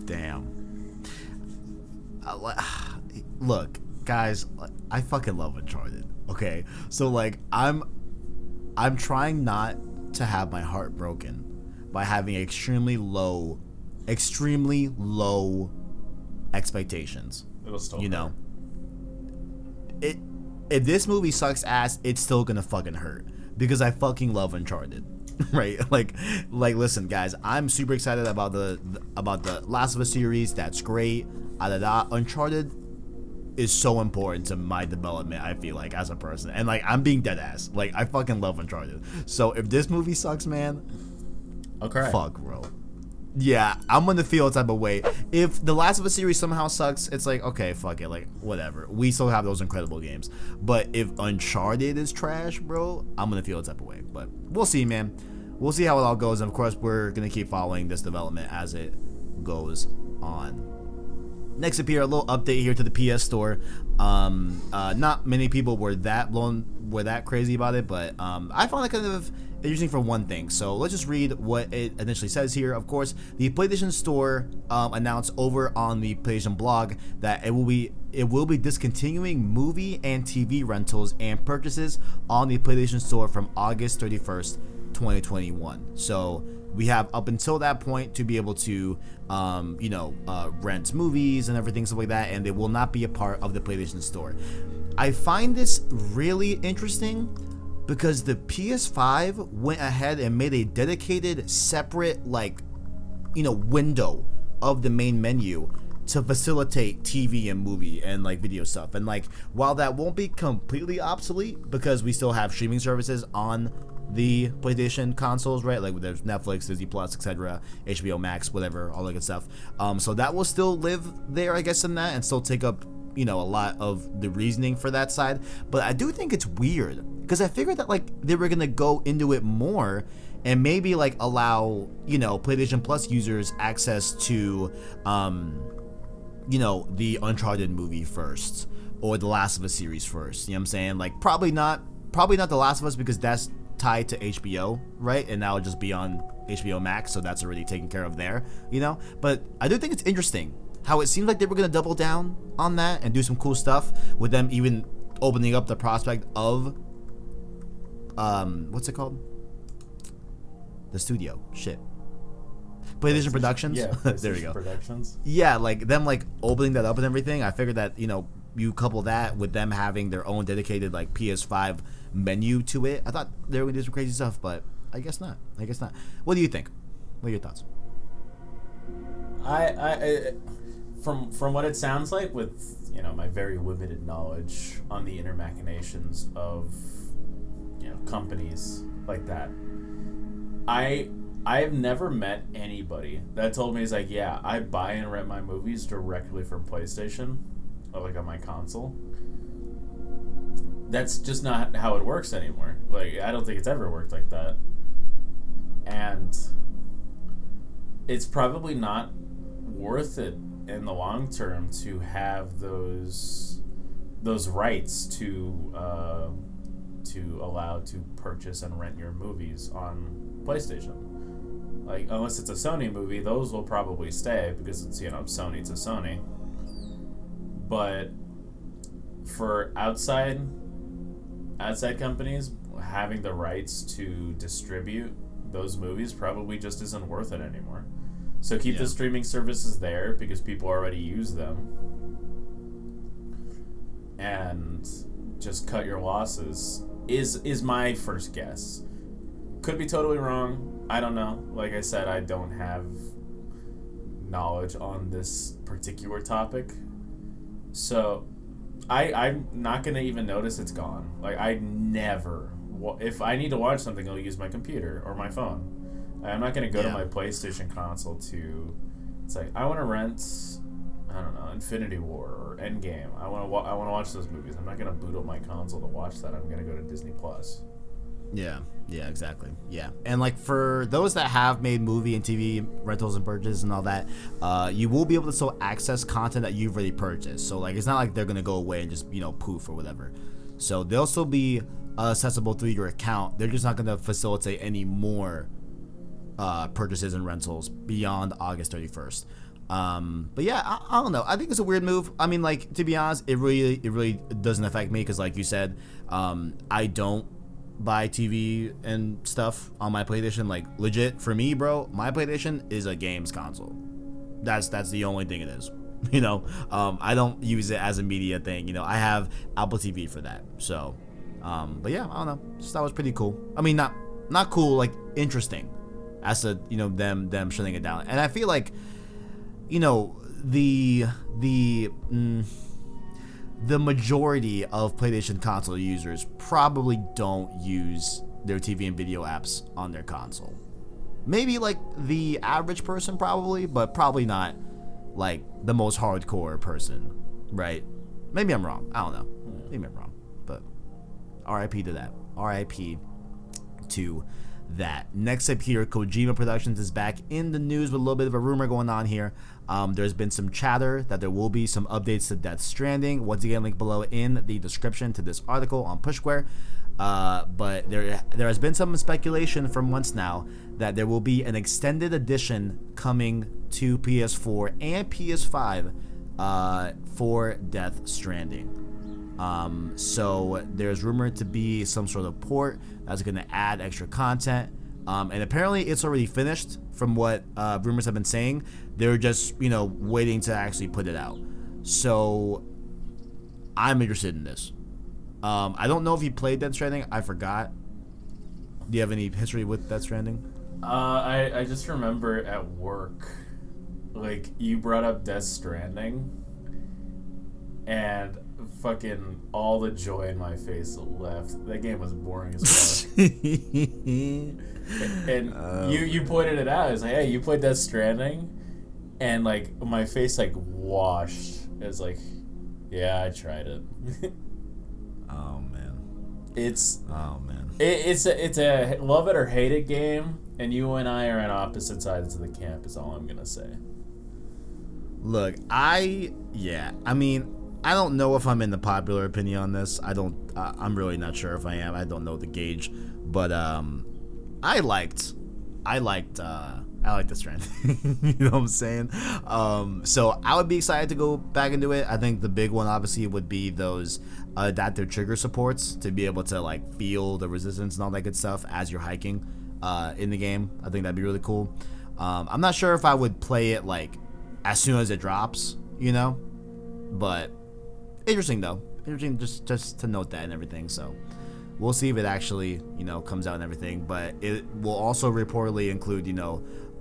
Damn. Look, guys, I fucking love Uncharted. Okay, so, like, I'm I'm trying not to have my heart broken by having extremely low expectations. It'll still you hurt. know, if this movie sucks ass, it's still gonna fucking hurt because I fucking love Uncharted. Right, like listen guys, I'm super excited about the Last of Us series. That's great. Uncharted is so important to my development, I feel like, as a person, and like I'm being dead ass, like I fucking love Uncharted. So if this movie sucks, man, okay, fuck bro, yeah, I'm gonna feel a type of way. If the Last of Us series somehow sucks, it's like, okay, fuck it, like whatever, we still have those incredible games. But if Uncharted is trash, bro, I'm gonna feel a type of way. But we'll see, man, we'll see how it all goes, and of course we're gonna keep following this development as it goes on. Next up here, a little update here to the PS Store. Not many people were that crazy about it, but I found it kind of interesting for one thing. So let's just read what it initially says here. Of course, the PlayStation Store announced over on the PlayStation blog that it will be discontinuing movie and TV rentals and purchases on the PlayStation Store from August 31st, 2021. So we have up until that point to be able to rent movies and everything, stuff like that, and they will not be a part of the PlayStation Store. I find this really interesting because the PS5 went ahead and made a dedicated separate window of the main menu to facilitate TV and movie and like video stuff. And like while that won't be completely obsolete because we still have streaming services on the PlayStation consoles, right? Like there's Netflix, Disney Plus, etc., HBO Max, whatever, all that good stuff. So that will still live there, I guess, in that, and still take up, a lot of the reasoning for that side. But I do think it's weird because I figured that like they were gonna go into it more and maybe like allow, PlayStation Plus users access to, the Uncharted movie first or the Last of Us series first. You know what I'm saying? Like probably not the Last of Us because that's tied to HBO, right? And now it'll just be on HBO Max, so that's already taken care of there, But I do think it's interesting how it seemed like they were going to double down on that and do some cool stuff with them even opening up the prospect of, what's it called? The studio. Shit. PlayStation Productions? Yeah, there we go. Productions. Yeah, like them like opening that up and everything. I figured that, you couple that with them having their own dedicated like PS5 menu to it. I thought they were gonna do some crazy stuff, but I guess not. What do you think? What are your thoughts? I from what it sounds like, with my very limited knowledge on the inner machinations of companies like that, I've never met anybody that told me, it's like, yeah, I buy and rent my movies directly from PlayStation, or like on my console. That's just not how it works anymore. Like, I don't think it's ever worked like that. And it's probably not worth it in the long term to have those rights to allow to purchase and rent your movies on PlayStation. Like, unless it's a Sony movie, those will probably stay because it's, Sony to Sony. But for outside companies, having the rights to distribute those movies probably just isn't worth it anymore. So keep the streaming services there because people already use them, and just cut your losses is my first guess. Could be totally wrong. I don't know. Like I said, I don't have knowledge on this particular topic, so I'm not going to even notice it's gone. Like, I never... If I need to watch something, I'll use my computer or my phone. I'm not going to go to my PlayStation console to... It's like, I want to rent, I don't know, Infinity War or Endgame. I want to watch those movies. I'm not going to boot up my console to watch that. I'm going to go to Disney Plus. Yeah, exactly. Yeah. And like for those that have made movie and TV rentals and purchases and all that, you will be able to still access content that you've already purchased. So like it's not like they're gonna go away and just poof or whatever. So they'll still be accessible through your account. They're just not gonna facilitate any more purchases and rentals beyond August 31st. But yeah, I don't know. I think it's a weird move. I mean, like, to be honest, it really doesn't affect me because, like you said, I don't buy TV and stuff on my PlayStation. Like legit for me, bro, my PlayStation is a games console. That's the only thing it is. You know, I don't use it as a media thing. You know, I have Apple TV for that. So, but yeah, I don't know. Just thought it was pretty cool. I mean, not cool, like interesting, as to them shutting it down. And I feel like, the majority of PlayStation console users probably don't use their TV and video apps on their console. Maybe like the average person probably, but probably not like the most hardcore person, right? Maybe I'm wrong. I don't know. Maybe I'm wrong. But RIP to that. RIP to that. Next up here, Kojima Productions is back in the news with a little bit of a rumor going on here. There's been some chatter that there will be some updates to Death Stranding. Once again, link below in the description to this article on Pushsquare. But there has been some speculation for months now that there will be an extended edition coming to PS4 and PS5 for Death Stranding. So there's rumored to be some sort of port that's going to add extra content. And apparently it's already finished from what rumors have been saying. They're just, waiting to actually put it out. So I'm interested in this. I don't know if you played Death Stranding. I forgot. Do you have any history with Death Stranding? I just remember at work, like, you brought up Death Stranding, and fucking all the joy in my face left. That game was boring as fuck. and you pointed it out. It's like, hey, you played Death Stranding? And, like, my face, like, washed. It's like, yeah, I tried it. Oh man. It's a love it or hate it game, and you and I are on opposite sides of the camp is all I'm gonna say. Look, I don't know if I'm in the popular opinion on this. I'm really not sure if I am. I don't know the gauge, but I liked Death Stranding. You know what I'm saying? So I would be excited to go back into it. I think the big one obviously would be those adaptive trigger supports to be able to like feel the resistance and all that good stuff as you're hiking in the game. I think that'd be really cool. I'm not sure if I would play it like as soon as it drops, but interesting though. Interesting just to note that and everything. So we'll see if it actually, comes out and everything. But it will also reportedly include,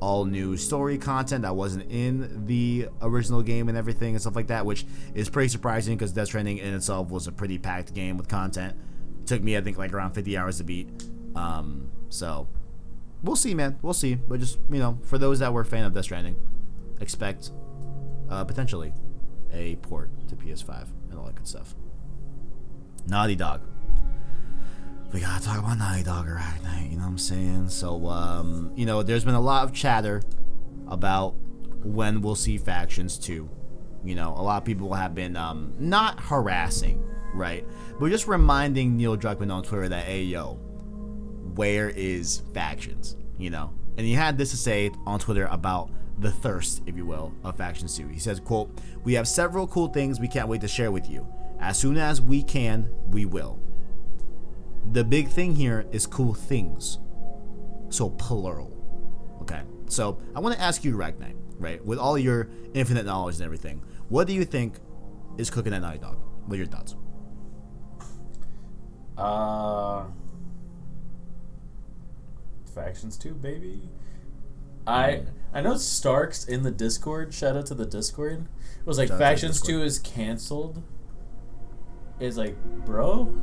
all new story content that wasn't in the original game and everything and stuff like that, which is pretty surprising because Death Stranding in itself was a pretty packed game with content. It took me, I think, like around 50 hours to beat. So we'll see, man. We'll see. But just, for those that were a fan of Death Stranding, expect potentially a port to PS5 and all that good stuff. Naughty Dog. We gotta talk about Naughty Dog right now, you know what I'm saying? So, there's been a lot of chatter about when we'll see Factions 2. A lot of people have been not harassing, right? But just reminding Neil Druckmann on Twitter that, hey, yo, where is Factions? And he had this to say on Twitter about the thirst, if you will, of Factions 2. He says, quote, "We have several cool things we can't wait to share with you. As soon as we can, we will." The big thing here is cool things. So plural. Okay. So I want to ask you, Ragnar, right? With all your infinite knowledge and everything, what do you think is cooking at Naughty Dog? What are your thoughts? Factions 2, baby. I know Starks in the Discord, shout out to the Discord, was like, Factions 2 is canceled. It's like, bro?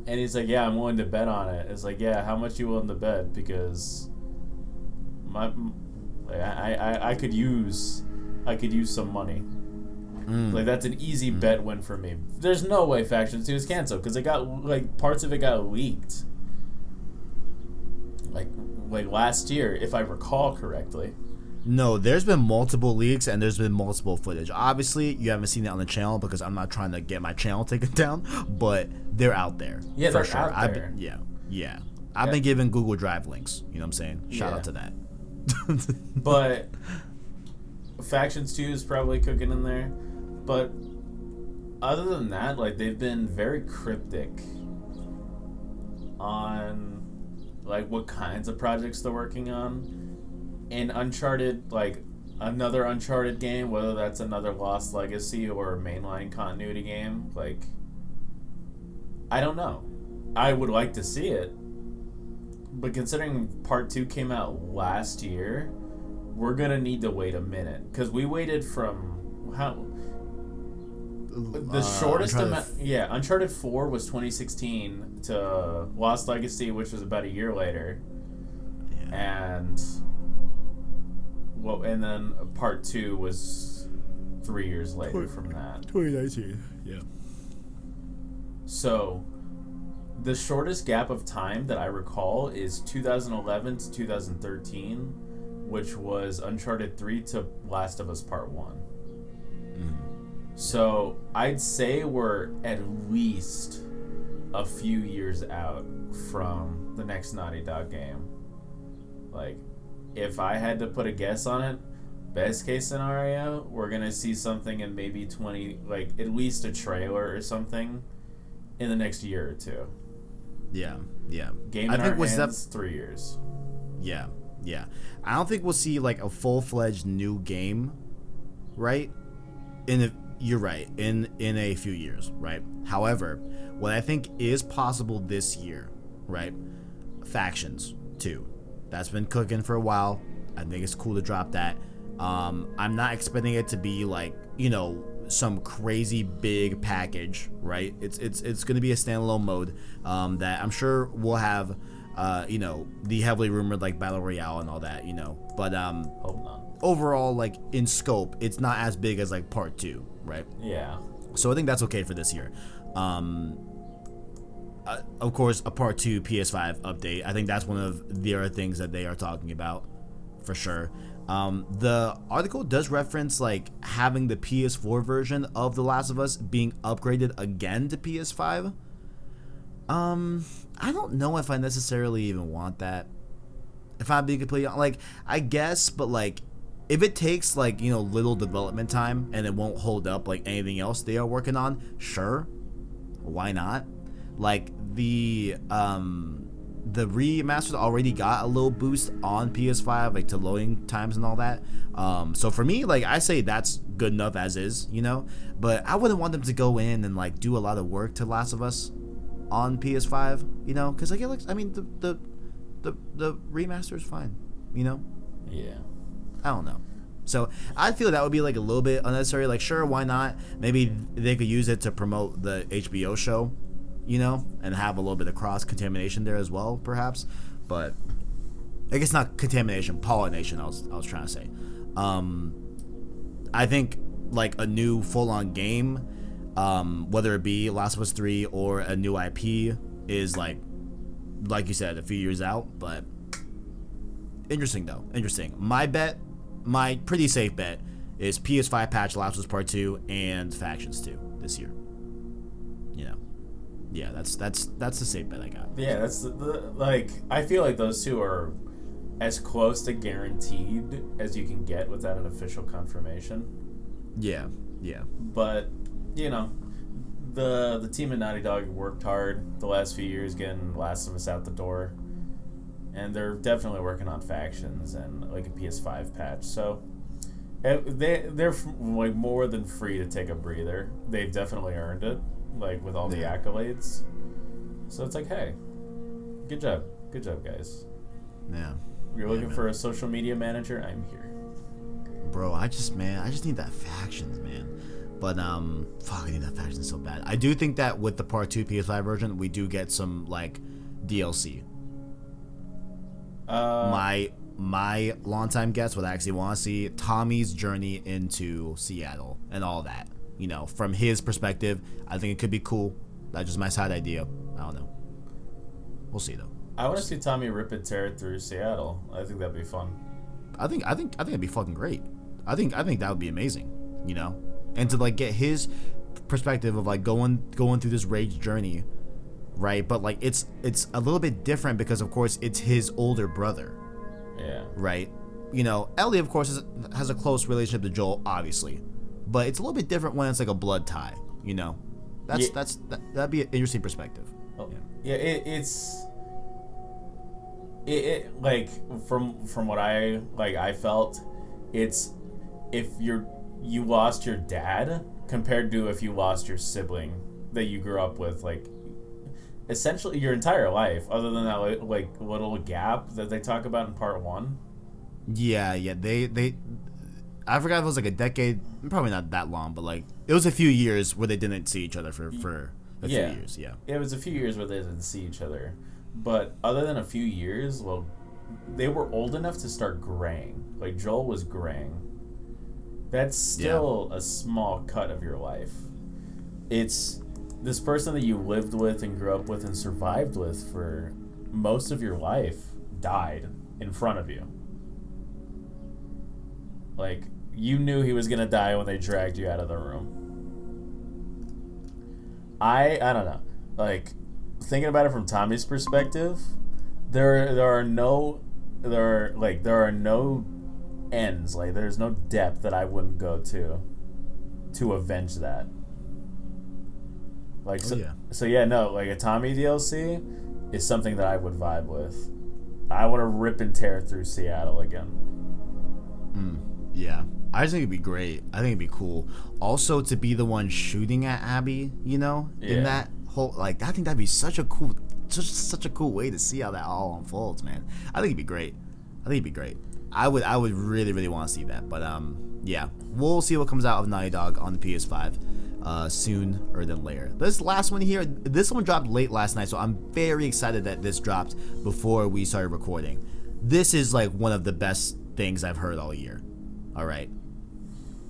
And he's like, yeah, I'm willing to bet on it. It's like, yeah, how much you willing to bet? Because I could use some money. Like, that's an easy bet win for me. There's no way Factions 2 is canceled because it got, like, parts of it got leaked. Like last year, if I recall correctly. No, there's been multiple leaks and there's been multiple footage. Obviously, you haven't seen it on the channel because I'm not trying to get my channel taken down, but they're out there. Yeah, for they're sure. out there. I've been given Google Drive links. You know what I'm saying? Shout out to that. But Factions 2 is probably cooking in there. But other than that, like, they've been very cryptic on like what kinds of projects they're working on. In Uncharted, like another Uncharted game, whether that's another Lost Legacy or a mainline continuity game, like I don't know. I would like to see it, but considering Part 2 came out last year, we're gonna need to wait a minute because we waited from how the shortest amount. Yeah, Uncharted 4 was 2016 to Lost Legacy, which was about a year later, and and then Part 2 was 3 years later from that. 2019. Yeah. So, the shortest gap of time that I recall is 2011 to 2013, which was Uncharted 3 to Last of Us Part 1. So, I'd say we're at least a few years out from the next Naughty Dog game. Like, if I had to put a guess on it, best case scenario, we're going to see something in maybe at least a trailer or something in the next year or two. Yeah. Game in our hands, 3 years. Yeah. I don't think we'll see like a full-fledged new game, right? You're right, in a few years, right? However, what I think is possible this year, right? Factions 2. That's been cooking for a while. I think it's cool to drop that. I'm not expecting it to be like, some crazy big package, right? It's going to be a standalone mode that I'm sure will have, the heavily rumored like battle royale and all that, But hope not. Overall, like in scope, it's not as big as like Part 2, right? Yeah. So I think that's okay for this year. Of course, a Part 2 PS5 update. I think that's one of the other things that they are talking about, for sure. The article does reference like having the PS4 version of The Last of Us being upgraded again to PS5. I don't know if I necessarily even want that. If I'm being completely like, I guess, but like, if it takes like little development time and it won't hold up like anything else they are working on, sure, why not? Like the remastered already got a little boost on PS5, like to loading times and all that. So for me, like I say that's good enough as is, But I wouldn't want them to go in and like do a lot of work to Last of Us on PS5, because like it looks. I mean the remaster is fine, Yeah. I don't know. So I feel that would be like a little bit unnecessary. Like, sure, why not? Maybe they could use it to promote the HBO show, and have a little bit of cross contamination there as well, perhaps. But I guess not contamination, pollination. I was trying to say. I think like a new full on game, whether it be Last of Us 3 or a new IP, is like you said, a few years out. But interesting though. Interesting. My pretty safe bet is PS5 patch, Last of Us Part 2, and Factions 2 this year. Yeah, that's the safe bet I got. Yeah, that's like I feel like those two are as close to guaranteed as you can get without an official confirmation. Yeah. But the team at Naughty Dog worked hard the last few years getting Last of Us out the door. And they're definitely working on Factions and like a PS5 patch. So they're like more than free to take a breather. They've definitely earned it, like with all the accolades. So it's like, hey, good job, guys. Yeah. You're looking for a social media manager? I'm here. Bro, I just need that Factions, man. But fuck, I need that Factions so bad. I do think that with the Part 2 PS5 version, we do get some like DLC. My longtime guess, what I actually want to see, Tommy's journey into Seattle and all that. From his perspective, I think it could be cool. That's just my side idea. I don't know. We'll see though. I want to see Tommy rip and tear through Seattle. I think that'd be fun. I think it'd be fucking great. I think that would be amazing. And to like get his perspective of like going through this rage journey. Right, but like it's a little bit different because of course it's his older brother. Yeah. Right. Ellie of course has a close relationship to Joel, obviously, but it's a little bit different when it's like a blood tie. That'd be an interesting perspective. Oh, yeah. It's it like from what I felt, it's if you lost your dad compared to if you lost your sibling that you grew up with, like essentially your entire life, other than that like little gap that they talk about in part 1. Yeah, they I forgot if it was like a decade, probably not that long, but like it was a few years where they didn't see each other for a few years. Yeah, it was a few years where they didn't see each other, but other than a few years, well, they were old enough to start graying. Like Joel was graying. That's still a small cut of your life. It's this person that you lived with and grew up with and survived with for most of your life died in front of you. Like, you knew he was gonna die when they dragged you out of the room. I don't know. Like, thinking about it from Tommy's perspective, there are no ends. Like, there's no depth that I wouldn't go to avenge that. Like, so yeah, no, like a Tommy DLC is something that I would vibe with. I want to rip and tear through Seattle again. Yeah, I just think it'd be great. I think it'd be cool. Also, to be the one shooting at Abby, you know, in that whole, like, I think that'd be such a cool way to see how that all unfolds, man. I think it'd be great. I would really, really want to see that. But yeah, we'll see what comes out of Naughty Dog on the PS5 sooner than later. This last one here, this one dropped late last night, so I'm very excited that this dropped before we started recording. This is like one of the best things I've heard all year. All right,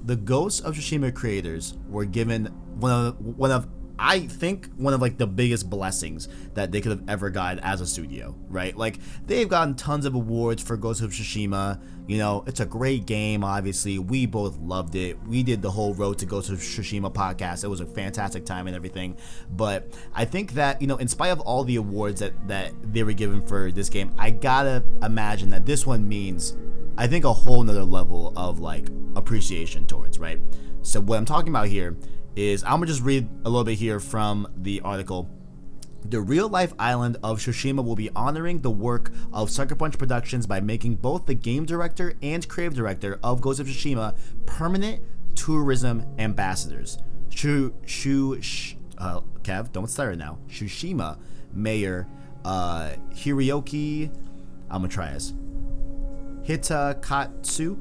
the Ghost of Tsushima creators were given one of I think one of like the biggest blessings that they could have ever gotten as a studio, right? Like, they've gotten tons of awards for Ghost of Tsushima. You know, it's a great game, obviously. We both loved it. We did the whole Road to Ghost of Tsushima podcast. It was a fantastic time and everything. But I think that, you know, in spite of all the awards that they were given for this game, I gotta imagine that this one means, I think, a whole nother level of like appreciation towards, right? So what I'm talking about here is, I'm gonna just read a little bit here from the article. The real-life island of Tsushima will be honoring the work of Sucker Punch Productions by making both the game director and creative director of Ghost of Tsushima permanent tourism ambassadors. Kev, don't start it now. Tsushima Mayor Hiroki, I'm gonna try this. Hitakatsu,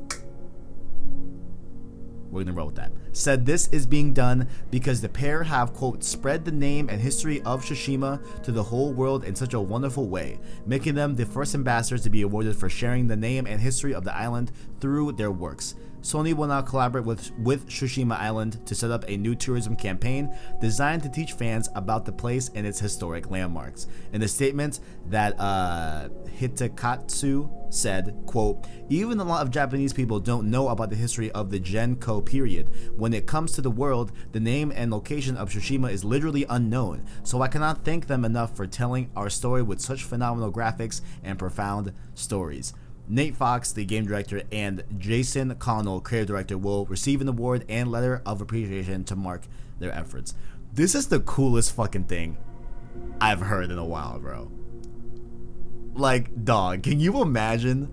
we're gonna roll with that, said this is being done because the pair have, quote, spread the name and history of Tsushima to the whole world in such a wonderful way, making them the first ambassadors to be awarded for sharing the name and history of the island through their works. Sony will now collaborate with Tsushima Island to set up a new tourism campaign designed to teach fans about the place and its historic landmarks. In a statement that Hitakatsu said, quote, even a lot of Japanese people don't know about the history of the Genko period. When it comes to the world, the name and location of Tsushima is literally unknown, so I cannot thank them enough for telling our story with such phenomenal graphics and profound stories. Nate Fox, the game director, and Jason Connell, creative director, will receive an award and letter of appreciation to mark their efforts. This is the coolest fucking thing I've heard in a while, bro. Like, dog, can you imagine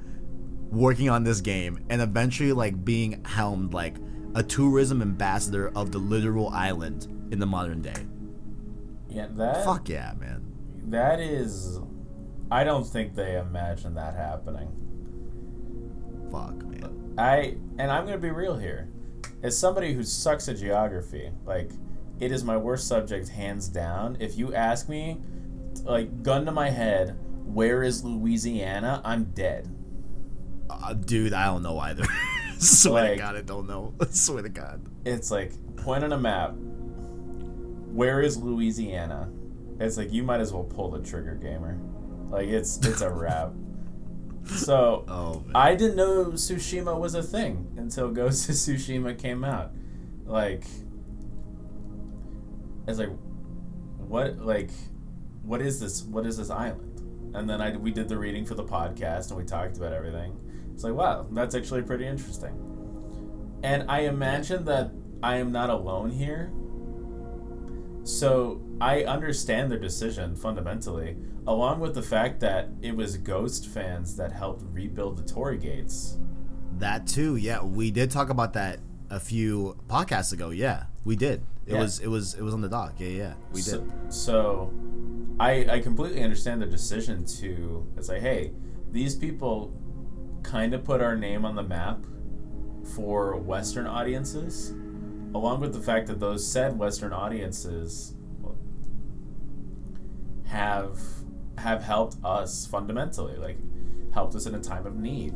working on this game and eventually like being helmed like a tourism ambassador of the literal island in the modern day? Yeah, fuck yeah, man. That is, I don't think they imagine that happening. Fuck, man. I'm gonna be real here. As somebody who sucks at geography, like, it is my worst subject hands down. If you ask me, like, gun to my head, where is Louisiana? I'm dead. Dude, I don't know either. Swear to God, I don't know. Swear to God. It's like, point on a map. Where is Louisiana? It's like, you might as well pull the trigger, gamer. Like, it's a wrap. So, I didn't know Tsushima was a thing until Ghost of Tsushima came out. Like, it's like, what is this? What is this island? And then we did the reading for the podcast and we talked about everything. It's like, wow, that's actually pretty interesting. And I imagine that I am not alone here. So I understand their decision fundamentally, along with the fact that it was Ghost fans that helped rebuild the Torii gates. That too, yeah. We did talk about that a few podcasts ago. Yeah, we did. It was on the dock. Yeah, we did. So I completely understand their decision to. It's like, hey, these people kind of put our name on the map for Western audiences, along with the fact that those said Western audiences have helped us fundamentally, like helped us in a time of need.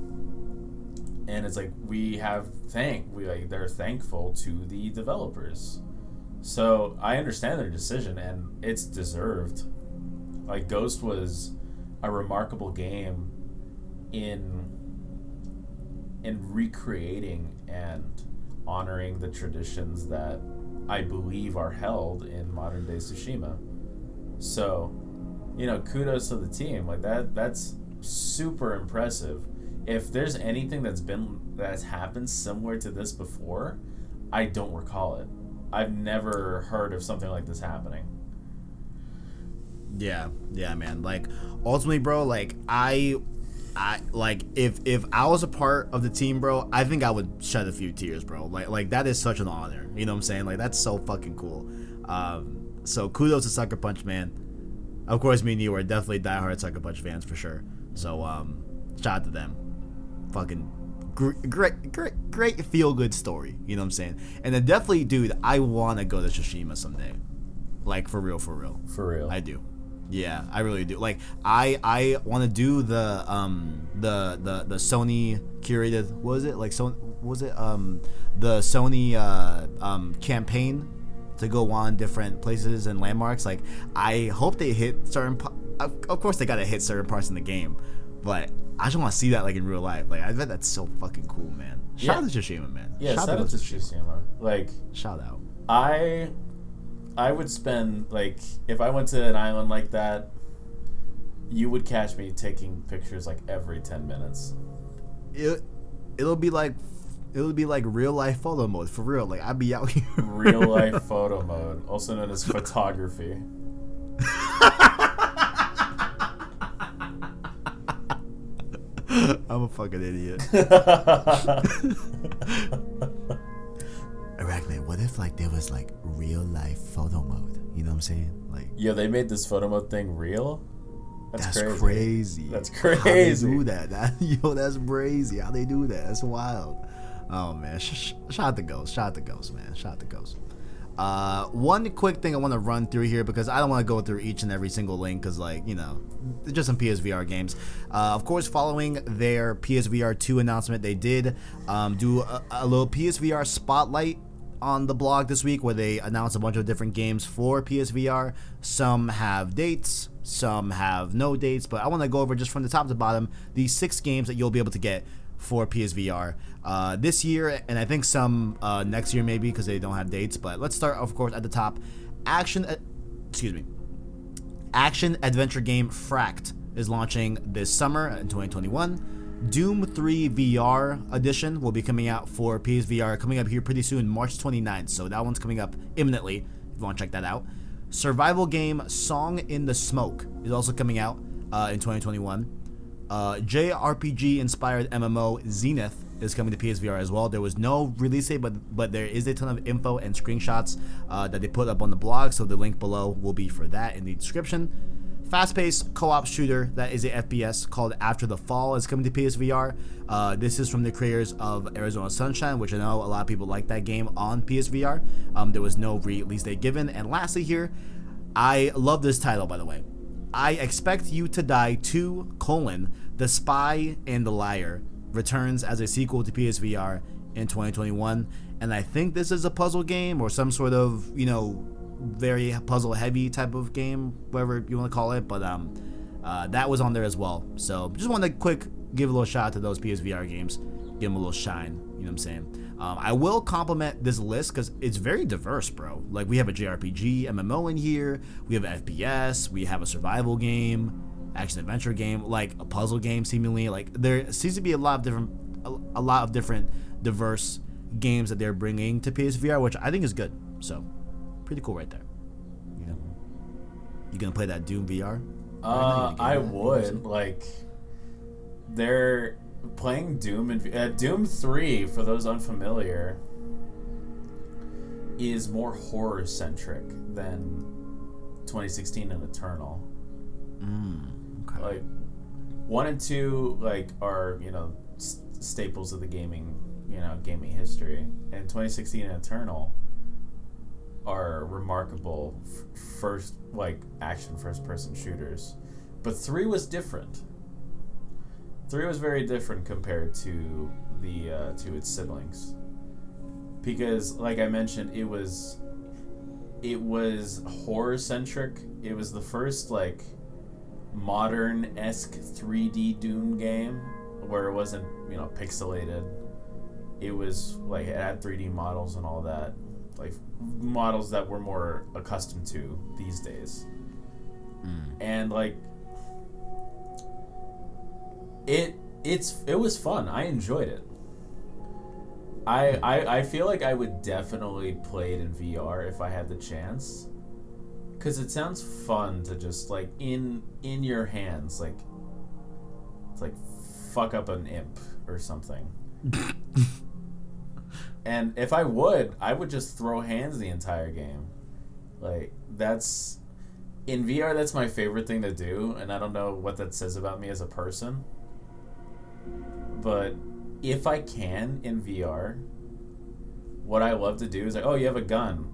And it's like they're thankful to the developers. So I understand their decision, and it's deserved. Like, Ghost was a remarkable game in recreating and honoring the traditions that I believe are held in modern day Tsushima. So, kudos to the team. Like, that's super impressive. If there's anything that's happened similar to this before, I don't recall it. I've never heard of something like this happening. Yeah, man. Like, ultimately, bro, like, I like, if I was a part of the team, bro, I think I would shed a few tears, bro. Like that is such an honor. You know what I'm saying? Like, that's so fucking cool. So kudos to Sucker Punch, man. Of course, me and you are definitely diehard Sucker Punch fans for sure. So shout out to them. Fucking great feel good story. You know what I'm saying? And then definitely, dude, I want to go to Tsushima someday. Like, for real. For real. I do. Yeah, I really do. Like, I want to do the Sony curated, what was it? Like, the Sony campaign to go on different places and landmarks. Like, I hope they hit certain of course they got to hit certain parts in the game, but I just want to see that, like, in real life. Like, I bet that's so fucking cool, man. Shout out to Tsushima, man. Yeah, shout out to Tsushima. Like, shout out. I would spend, like, if I went to an island like that, you would catch me taking pictures like every 10 minutes. It'll be like real life photo mode, for real. Like, I'd be out here. Real life photo mode, also known as photography. I'm a fucking idiot. Arachnid, what if, like, there was, like, real life photo mode? You know what I'm saying? Like, yeah, they made this photo mode thing real. That's crazy. That's crazy. How they do that? That's crazy. How they do that? That's wild. Oh man, shout out to Ghost. Shout out to Ghost, man. Shout out to Ghost. One quick thing I want to run through here, because I don't want to go through each and every single link, because, like, just some PSVR games. Of course, following their PSVR 2 announcement, they did do a little PSVR spotlight on the blog this week, where they announced a bunch of different games for PSVR. Some have dates, some have no dates, but I want to go over, just from the top to bottom, these 6 games that you'll be able to get for PSVR this year, and I think some next year maybe, because they don't have dates. But let's start, of course, at the top. Action adventure game Fract is launching this summer in 2021. Doom 3 VR edition will be coming out for PSVR, coming up here pretty soon, March 29th. So that one's coming up imminently, if you want to check that out. Survival game Song in the Smoke is also coming out in 2021. JRPG-inspired MMO Zenith is coming to PSVR as well. There was no release date, but there is a ton of info and screenshots that they put up on the blog, so the link below will be for that in the description. Fast-paced co-op shooter that is a FPS called After the Fall is coming to PSVR. This is from the creators of Arizona Sunshine, which I know a lot of people like that game on PSVR. There was no release date given. And lastly here, I love this title, by the way. I Expect You to Die 2, The Spy and the Liar returns as a sequel to PSVR in 2021. And I think this is a puzzle game, or some sort of, very puzzle heavy type of game, whatever you want to call it. But that was on there as well. So just want to give a little shout out to those PSVR games, give them a little shine. You know what I'm saying? I will compliment this list because it's very diverse, bro. Like, we have a JRPG MMO in here, we have FPS, we have a survival game, action adventure game, like a puzzle game seemingly. Like, there seems to be a lot of different diverse games that they're bringing to PSVR, which I think is good. So pretty cool right there. You gonna play that Doom VR? I would. Like, they're playing Doom and Doom 3, for those unfamiliar, is more horror centric than 2016 and Eternal. Okay. Like 1 and 2 are staples of the gaming history, and 2016 and Eternal are remarkable first person shooters. But 3 was different. 3 was very different compared to to its siblings, because like I mentioned, it was horror centric. It was the first modern-esque 3D Doom game where it wasn't pixelated. It was it had 3D models and all that, models that we're more accustomed to these days. And it was fun. I enjoyed it. I feel like I would definitely play it in VR if I had the chance, because it sounds fun to just in your hands fuck up an imp or something. And if I would just throw hands the entire game. That's in VR, that's my favorite thing to do, and I don't know what that says about me as a person. But if I can in VR, what I love to do is you have a gun,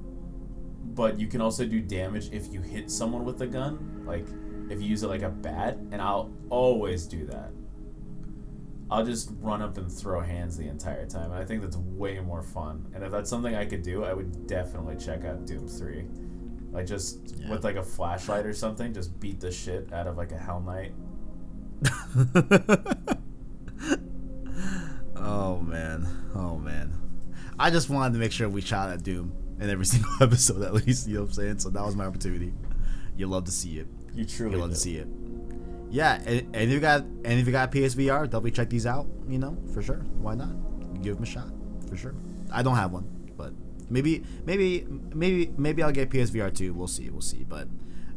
but you can also do damage if you hit someone with the gun, if you use it like a bat, and I'll always do that. I'll just run up and throw hands the entire time, and I think that's way more fun. And if that's something I could do, I would definitely check out Doom 3. With a flashlight or something, just beat the shit out of a Hell Knight. Oh man. I just wanted to make sure we shot at Doom in every single episode, at least, you know what I'm saying? So that was my opportunity. You love to see it. You truly love to see it. Yeah, and if you got PSVR, definitely check these out, for sure. Why not? Give them a shot, for sure. I don't have one, but maybe I'll get PSVR too. We'll see. But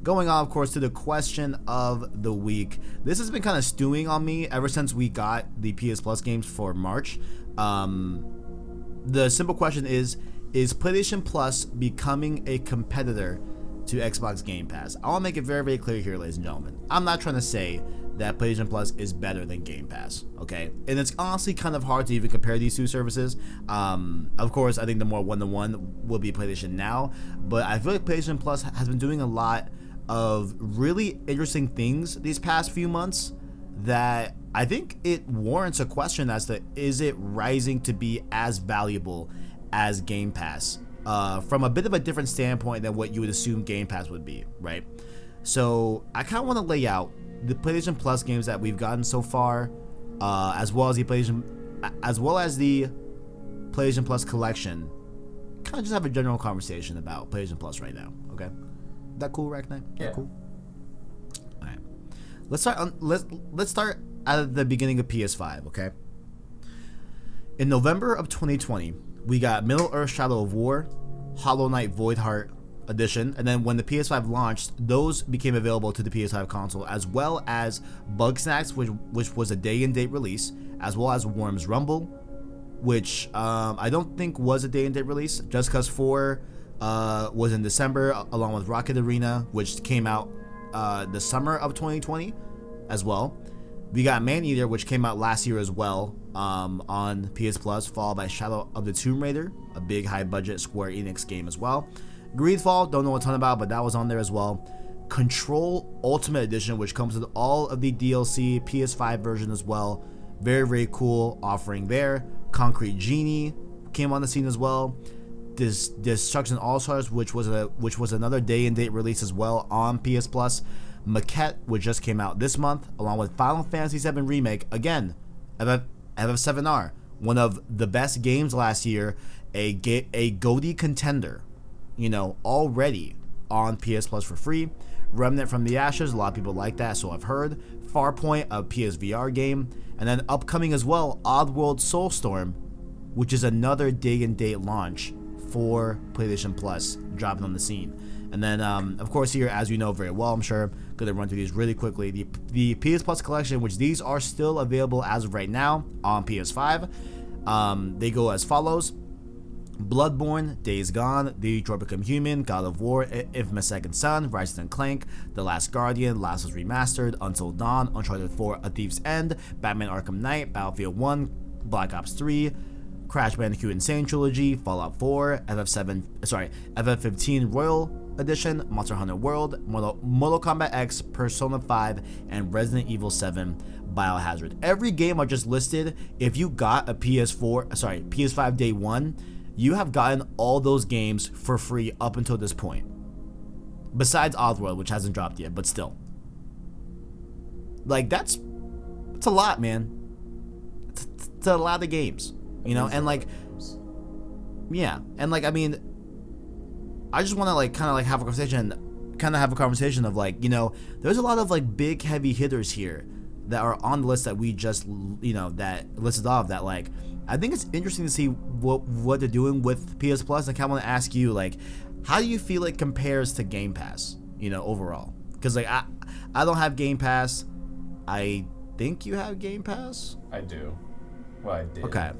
going on, of course, to the question of the week. This has been kind of stewing on me ever since we got the PS Plus games for March. The simple question is PlayStation Plus becoming a competitor to Xbox Game Pass? I want to make it very, very clear here, ladies and gentlemen. I'm not trying to say that PlayStation Plus is better than Game Pass, okay? And it's honestly kind of hard to even compare these two services. Of course, I think the more one-to-one will be PlayStation Now, but I feel like PlayStation Plus has been doing a lot of really interesting things these past few months that I think it warrants a question as to, is it rising to be as valuable as Game Pass? From a bit of a different standpoint than what you would assume Game Pass would be, right? So I kind of want to lay out the PlayStation Plus games that we've gotten so far, as well as the PlayStation Plus collection. Kind of just have a general conversation about PlayStation Plus right now. Okay, that cool, Rack Knight? Yeah. Cool. All right, let's start at the beginning of PS5. Okay, in November of 2020. We got Middle-earth: Shadow of War, Hollow Knight Voidheart Edition, and then when the PS5 launched, those became available to the PS5 console, as well as Bugsnax, which was a day-and-date release, as well as Worms Rumble, which I don't think was a day-and-date release. Just Cause 4 was in December, along with Rocket Arena, which came out the summer of 2020 as well. We got Maneater, which came out last year as well, on PS Plus, followed by Shadow of the Tomb Raider, a big high-budget Square Enix game as well. Greedfall, don't know a ton about, but that was on there as well. Control Ultimate Edition, which comes with all of the DLC, PS5 version as well. Very, very cool offering there. Concrete Genie came on the scene as well. Destruction All-Stars, which was another day-and-date release as well on PS Plus. Maquette, which just came out this month, along with Final Fantasy VII Remake, again, FF7R, one of the best games last year, a GOTY contender, already on PS Plus for free. Remnant from the Ashes, a lot of people like that, so I've heard. Farpoint, a PSVR game, and then upcoming as well, Oddworld Soulstorm, which is another day-and-date launch for PlayStation Plus dropping on the scene. And then, of course, here, as you know very well, I'm sure, going to run through these really quickly. The PS Plus collection, which these are still available as of right now on PS5. They go as follows: Bloodborne, Days Gone, Detroit Become Human, God of War, Infamous Second Son, Ratchet and Clank, The Last Guardian, Last of Us Remastered, Until Dawn, Uncharted 4, A Thief's End, Batman Arkham Knight, Battlefield 1, Black Ops 3, Crash Bandicoot Insane Trilogy, Fallout 4, FF15 Royal Edition, Monster Hunter World, Mortal Kombat X, Persona 5, and Resident Evil 7 Biohazard. Every game I just listed, if you got a PS5 day one, you have gotten all those games for free up until this point. Besides Oddworld, which hasn't dropped yet, but still. Like, that's a lot, man. It's a lot of games. You know, and like, yeah, and like, I mean, I just want to like kind of have a conversation of like, you know, there's a lot of like big heavy hitters here that are on the list that we just, you know, that listed off that like, I think it's interesting to see what they're doing with PS Plus. I kind of want to ask you, like, how do you feel it compares to Game Pass, you know, overall? Because like I don't have Game Pass. I think you have Game Pass. I do. Well, I did. Okay.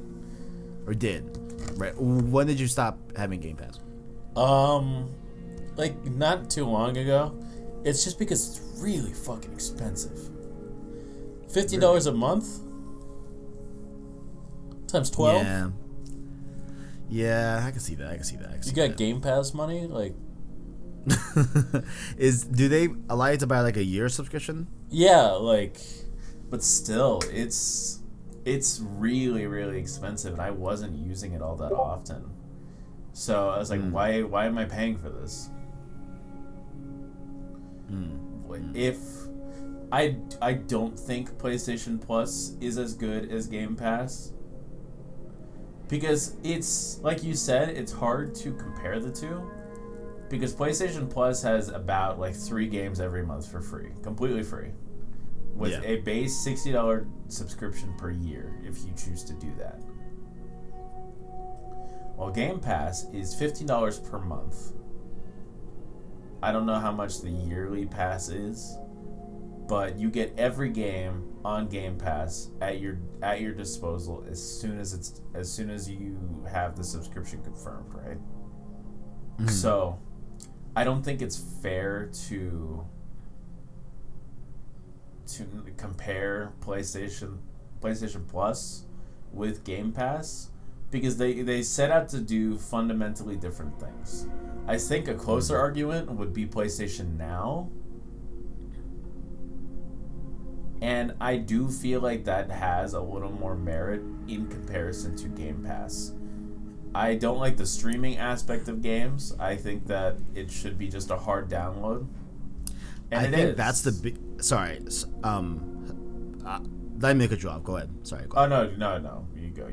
Or did. Right. When did you stop having Game Pass? Like not too long ago. It's just because it's really fucking expensive. $50 a month times 12. Yeah, I can see that. You got Game Pass money, like. Do they allow you to buy like a year subscription? Yeah, like, but still, it's really, really expensive, and I wasn't using it all that often. So I was like, why am I paying for this? If I don't think PlayStation Plus is as good as Game Pass, because it's, like you said, it's hard to compare the two, because PlayStation Plus has about like 3 games every month for free, completely free, with a base $60 subscription per year if you choose to do that. While Game Pass is $15 per month. I don't know how much the yearly pass is, but you get every game on Game Pass at your disposal as soon as you have the subscription confirmed, right? Mm-hmm. So, I don't think it's fair to compare PlayStation Plus with Game Pass, because they set out to do fundamentally different things. I think a closer argument would be PlayStation Now. And I do feel like that has a little more merit in comparison to Game Pass. I don't like the streaming aspect of games. I think that it should be just a hard download. And I think that's the big... Sorry. Let me make a drop. Go ahead. Sorry. Go ahead. No. You go.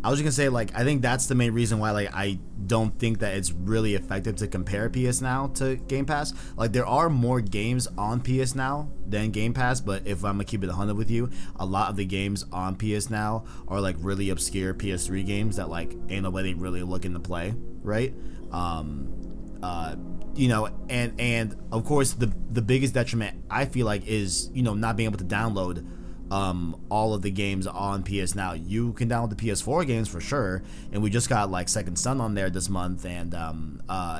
I was just gonna say, like, I think that's the main reason why, like, I don't think that it's really effective to compare PS Now to Game Pass. Like, there are more games on PS Now than Game Pass, but if I'm gonna keep it 100 with you, a lot of the games on PS Now are like really obscure PS3 games that like ain't nobody really looking to play, right? You know, and of course the biggest detriment I feel like is, you know, not being able to download all of the games on PS Now. You can download the PS4 games for sure, and we just got like Second Son on there this month, and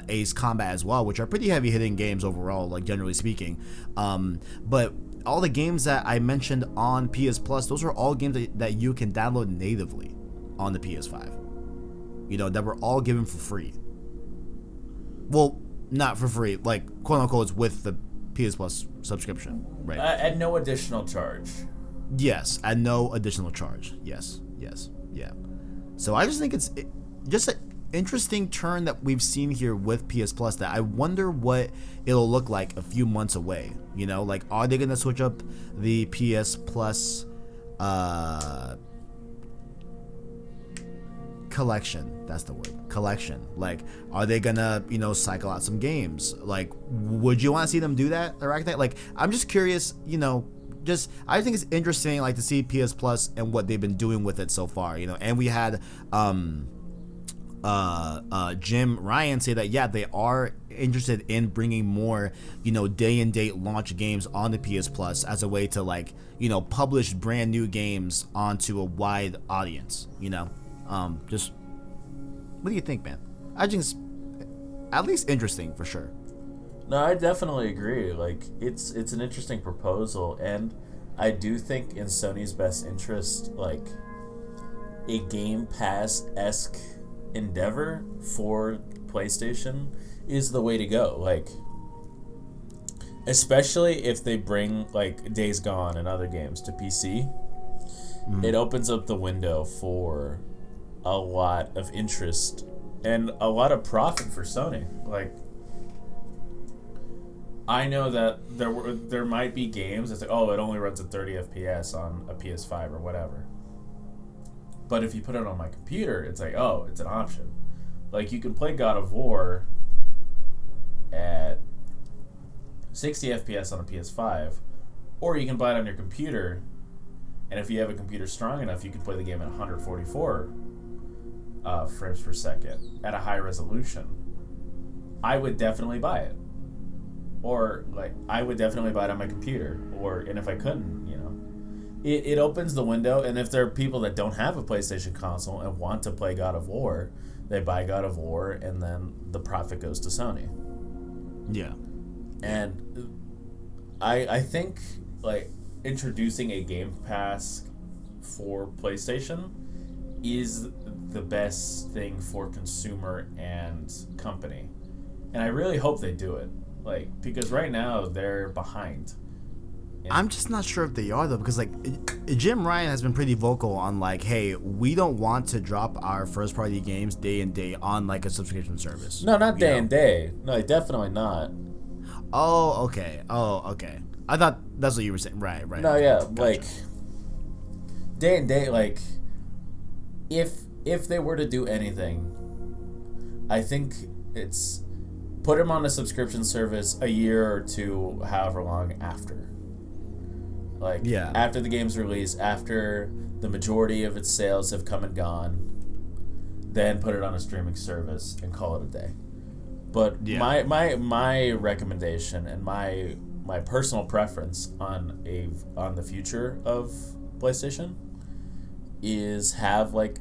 Ace Combat as well, which are pretty heavy hitting games overall, like generally speaking. But all the games that I mentioned on PS Plus, those are all games that you can download natively on the PS5. You know, that were all given for free. Well, not for free, like quote unquote, with the PS Plus subscription, right? At no additional charge. Yes, at no additional charge. Yes, yeah. So I just think it's just an interesting turn that we've seen here with PS Plus, that I wonder what it'll look like a few months away. You know, like, are they gonna switch up the PS Plus collection? That's the word, collection. Like, are they gonna, you know, cycle out some games? Like, would you want to see them do that or act that? Like, I'm just curious, you know. Just, I think it's interesting, like, to see PS Plus and what they've been doing with it so far, you know. And we had Jim Ryan say that they are interested in bringing more day and date launch games on the PS Plus as a way to publish brand new games onto a wide audience. Just what do you think, man? I think it's at least interesting for sure. No, I definitely agree. It's an interesting proposal, and I do think in Sony's best interest, a Game Pass-esque endeavor for PlayStation is the way to go. Especially if they bring Days Gone and other games to PC, it opens up the window for a lot of interest and a lot of profit for Sony. I know that there might be games that's it only runs at 30 FPS on a PS5 or whatever. But if you put it on my computer, it's it's an option. You can play God of War at 60 FPS on a PS5, or you can buy it on your computer, and if you have a computer strong enough, you can play the game at 144 frames per second at a high resolution. I would definitely buy it. Or, I would definitely buy it on my computer. And if I couldn't, it opens the window. And if there are people that don't have a PlayStation console and want to play God of War, they buy God of War, and then the profit goes to Sony. Yeah. And I think, introducing a Game Pass for PlayStation is the best thing for consumer and company. And I really hope they do it. Because right now they're behind. I'm just not sure if they are though, because Jim Ryan has been pretty vocal on hey, we don't want to drop our first party games day and day on a subscription service. No, not day and day. No, definitely not. Oh, okay. I thought that's what you were saying. Right. No, okay. yeah, Gotcha. Day and day, if they were to do anything, I think it's put them on a subscription service a year or two, however long after. After the game's release, after the majority of its sales have come and gone, then put it on a streaming service and call it a day. But my recommendation and my personal preference on the future of PlayStation is have what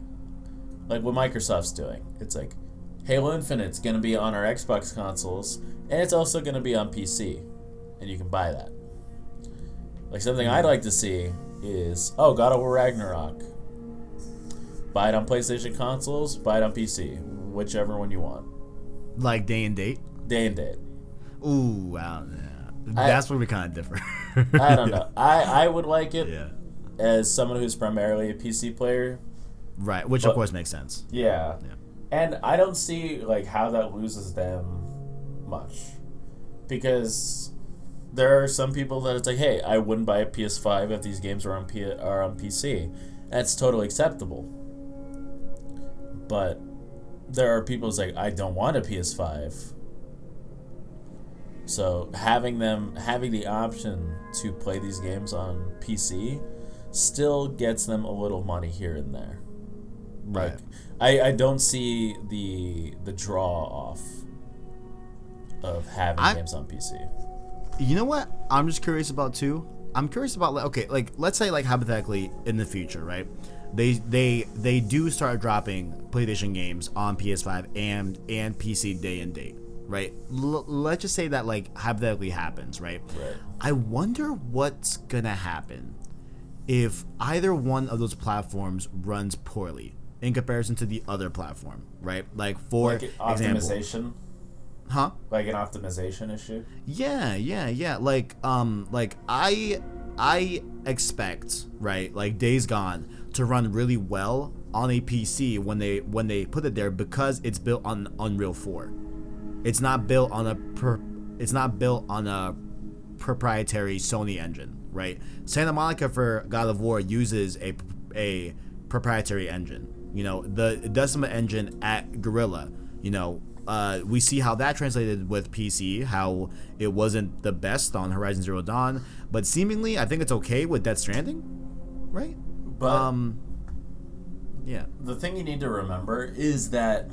Microsoft's doing. It's Halo Infinite's going to be on our Xbox consoles, and it's also going to be on PC, and you can buy that. Something I'd like to see is, God of War Ragnarok. Buy it on PlayStation consoles, buy it on PC, whichever one you want. Day and date? Day and date. Ooh, wow. Yeah. That's where we kind of differ. I don't know. I would like it as someone who's primarily a PC player. Right, which of course makes sense. Yeah. And I don't see how that loses them much, because there are some people that it's hey, I wouldn't buy a PS5 if these games are on PC. That's totally acceptable. But there are people who's I don't want a PS5. So having the option to play these games on PC still gets them a little money here and there. Right. I don't see the draw off of having games on PC. You know what I'm just curious about too? I'm curious about let's say hypothetically in the future, right? They do start dropping PlayStation games on PS5 and PC day and date, right? Let's just say that hypothetically happens, right? Right. I wonder what's gonna happen if either one of those platforms runs poorly in comparison to the other platform, right? For optimization. Example, huh? An optimization issue? Yeah. I expect, right, Days Gone to run really well on a PC when they put it there, because it's built on Unreal 4. It's not built on a proprietary Sony engine, right? Santa Monica for God of War uses a proprietary engine. The Decima engine at Guerrilla, we see how that translated with PC, how it wasn't the best on Horizon Zero Dawn, but seemingly I think it's okay with Death Stranding, right? But yeah. The thing you need to remember is that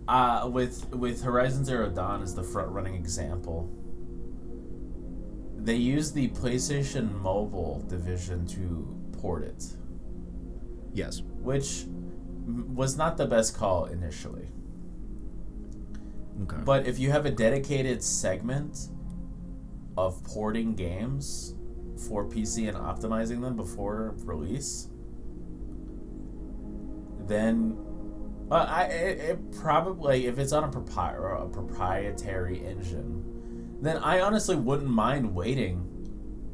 With Horizon Zero Dawn as the front running example, they used the PlayStation Mobile division to port it. Yes. Which was not the best call initially. Okay. But if you have a dedicated segment of porting games for PC and optimizing them before release, then it probably, if it's on a proprietary engine, then I honestly wouldn't mind waiting.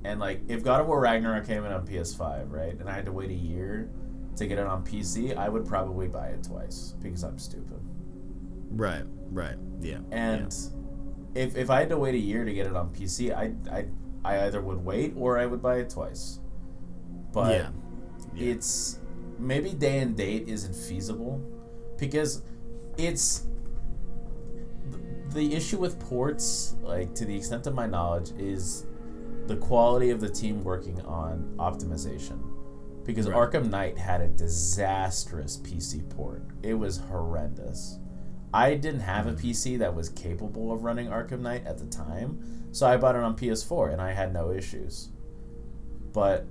And like, if God of War Ragnarok came in on PS5, right, and I had to wait a year to get it on PC, I would probably buy it twice because I'm stupid. Right, yeah. And if I had to wait a year to get it on PC, I either would wait or I would buy it twice. But yeah. it's maybe day and date isn't feasible because it's the issue with ports, like to the extent of my knowledge, is the quality of the team working on optimization. Because Arkham Knight had a disastrous PC port. It was horrendous. I didn't have a PC that was capable of running Arkham Knight at the time, so I bought it on PS4 and I had no issues. But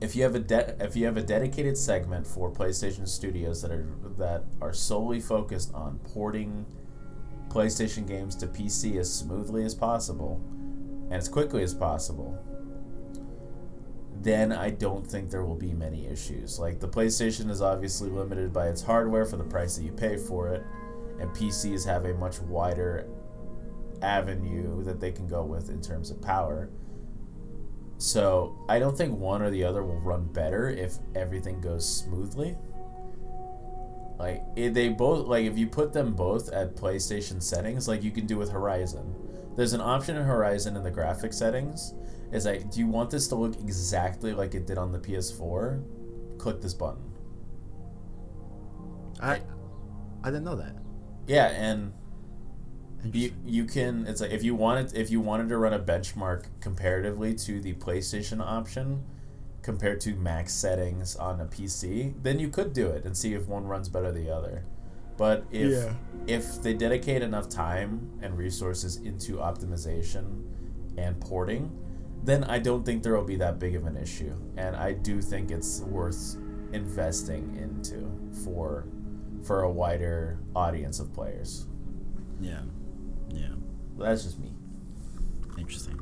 if you have a dedicated segment for PlayStation Studios that are solely focused on porting PlayStation games to PC as smoothly as possible and as quickly as possible, then I don't think there will be many issues. Like, the PlayStation is obviously limited by its hardware for the price that you pay for it, and PCs have a much wider avenue that they can go with in terms of power. So I don't think one or the other will run better if everything goes smoothly. Like, if you put them both at PlayStation settings, like you can do with Horizon. There's an option in Horizon in the graphic settings. Is like, do you want this to look exactly like it did on the PS4? Click this button. I didn't know that. Yeah, and you can. It's like if you wanted to run a benchmark comparatively to the PlayStation option compared to max settings on a PC, then you could do it and see if one runs better than the other. But if they dedicate enough time and resources into optimization and porting, then I don't think there will be that big of an issue. And I do think it's worth investing into for a wider audience of players. Yeah. Well, that's just me. Interesting.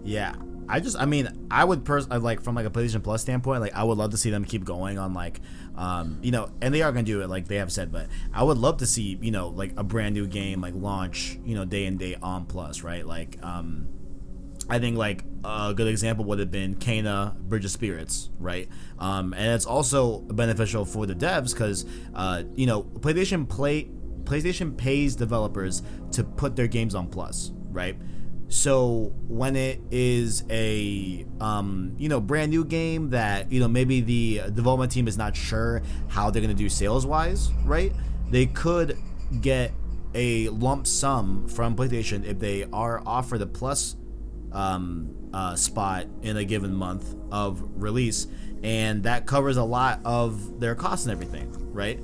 Yeah. I would personally, like, from like a PlayStation Plus standpoint, like, I would love to see them keep going on, like, and they are going to do it, like they have said, but I would love to see, like a brand new game, like, launch, day and date on Plus, right? Like, I think, like, a good example would have been Kena Bridge of Spirits, right? And it's also beneficial for the devs because, PlayStation pays developers to put their games on Plus, right? So when it is a brand new game that maybe the development team is not sure how they're gonna do sales wise, right? They could get a lump sum from PlayStation if they are offered a Plus spot in a given month of release, and that covers a lot of their costs and everything, right?